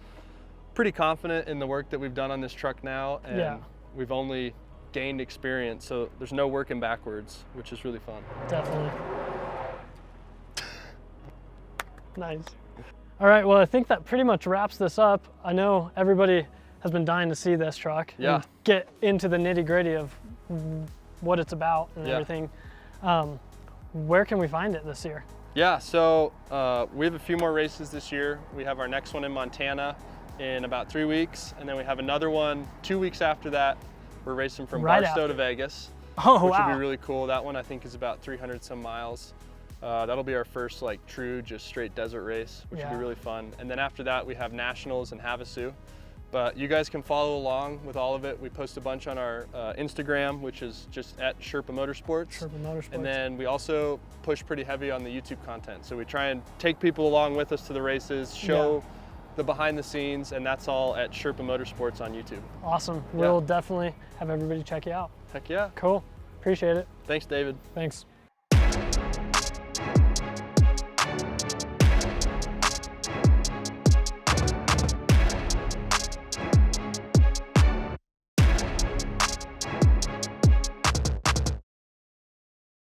B: pretty confident in the work that we've done on this truck now, and we've only gained experience, so there's no working backwards, which is really fun.
A: Definitely. Nice. All right, well, I think that pretty much wraps this up. I know everybody has been dying to see this truck and get into the nitty-gritty of what it's about and everything. Where can we find it this year?
B: Yeah, so we have a few more races this year. We have our next one in Montana in about 3 weeks, and then we have another one 2 weeks after that. We're racing from Barstow to Vegas, which will be really cool. That one I think is about 300 some miles. That'll be our first like true just straight desert race, which will be really fun. And then after that we have nationals in Havasu. But you guys can follow along with all of it. We post a bunch on our Instagram, which is just at Sherpa Motorsports.
A: Sherpa Motorsports.
B: And then we also push pretty heavy on the YouTube content. So we try and take people along with us to the races, show the behind the scenes, and that's all at Sherpa Motorsports on YouTube.
A: Awesome. We'll definitely have everybody check you out.
B: Heck yeah.
A: Cool. Appreciate it.
B: Thanks, David.
A: Thanks.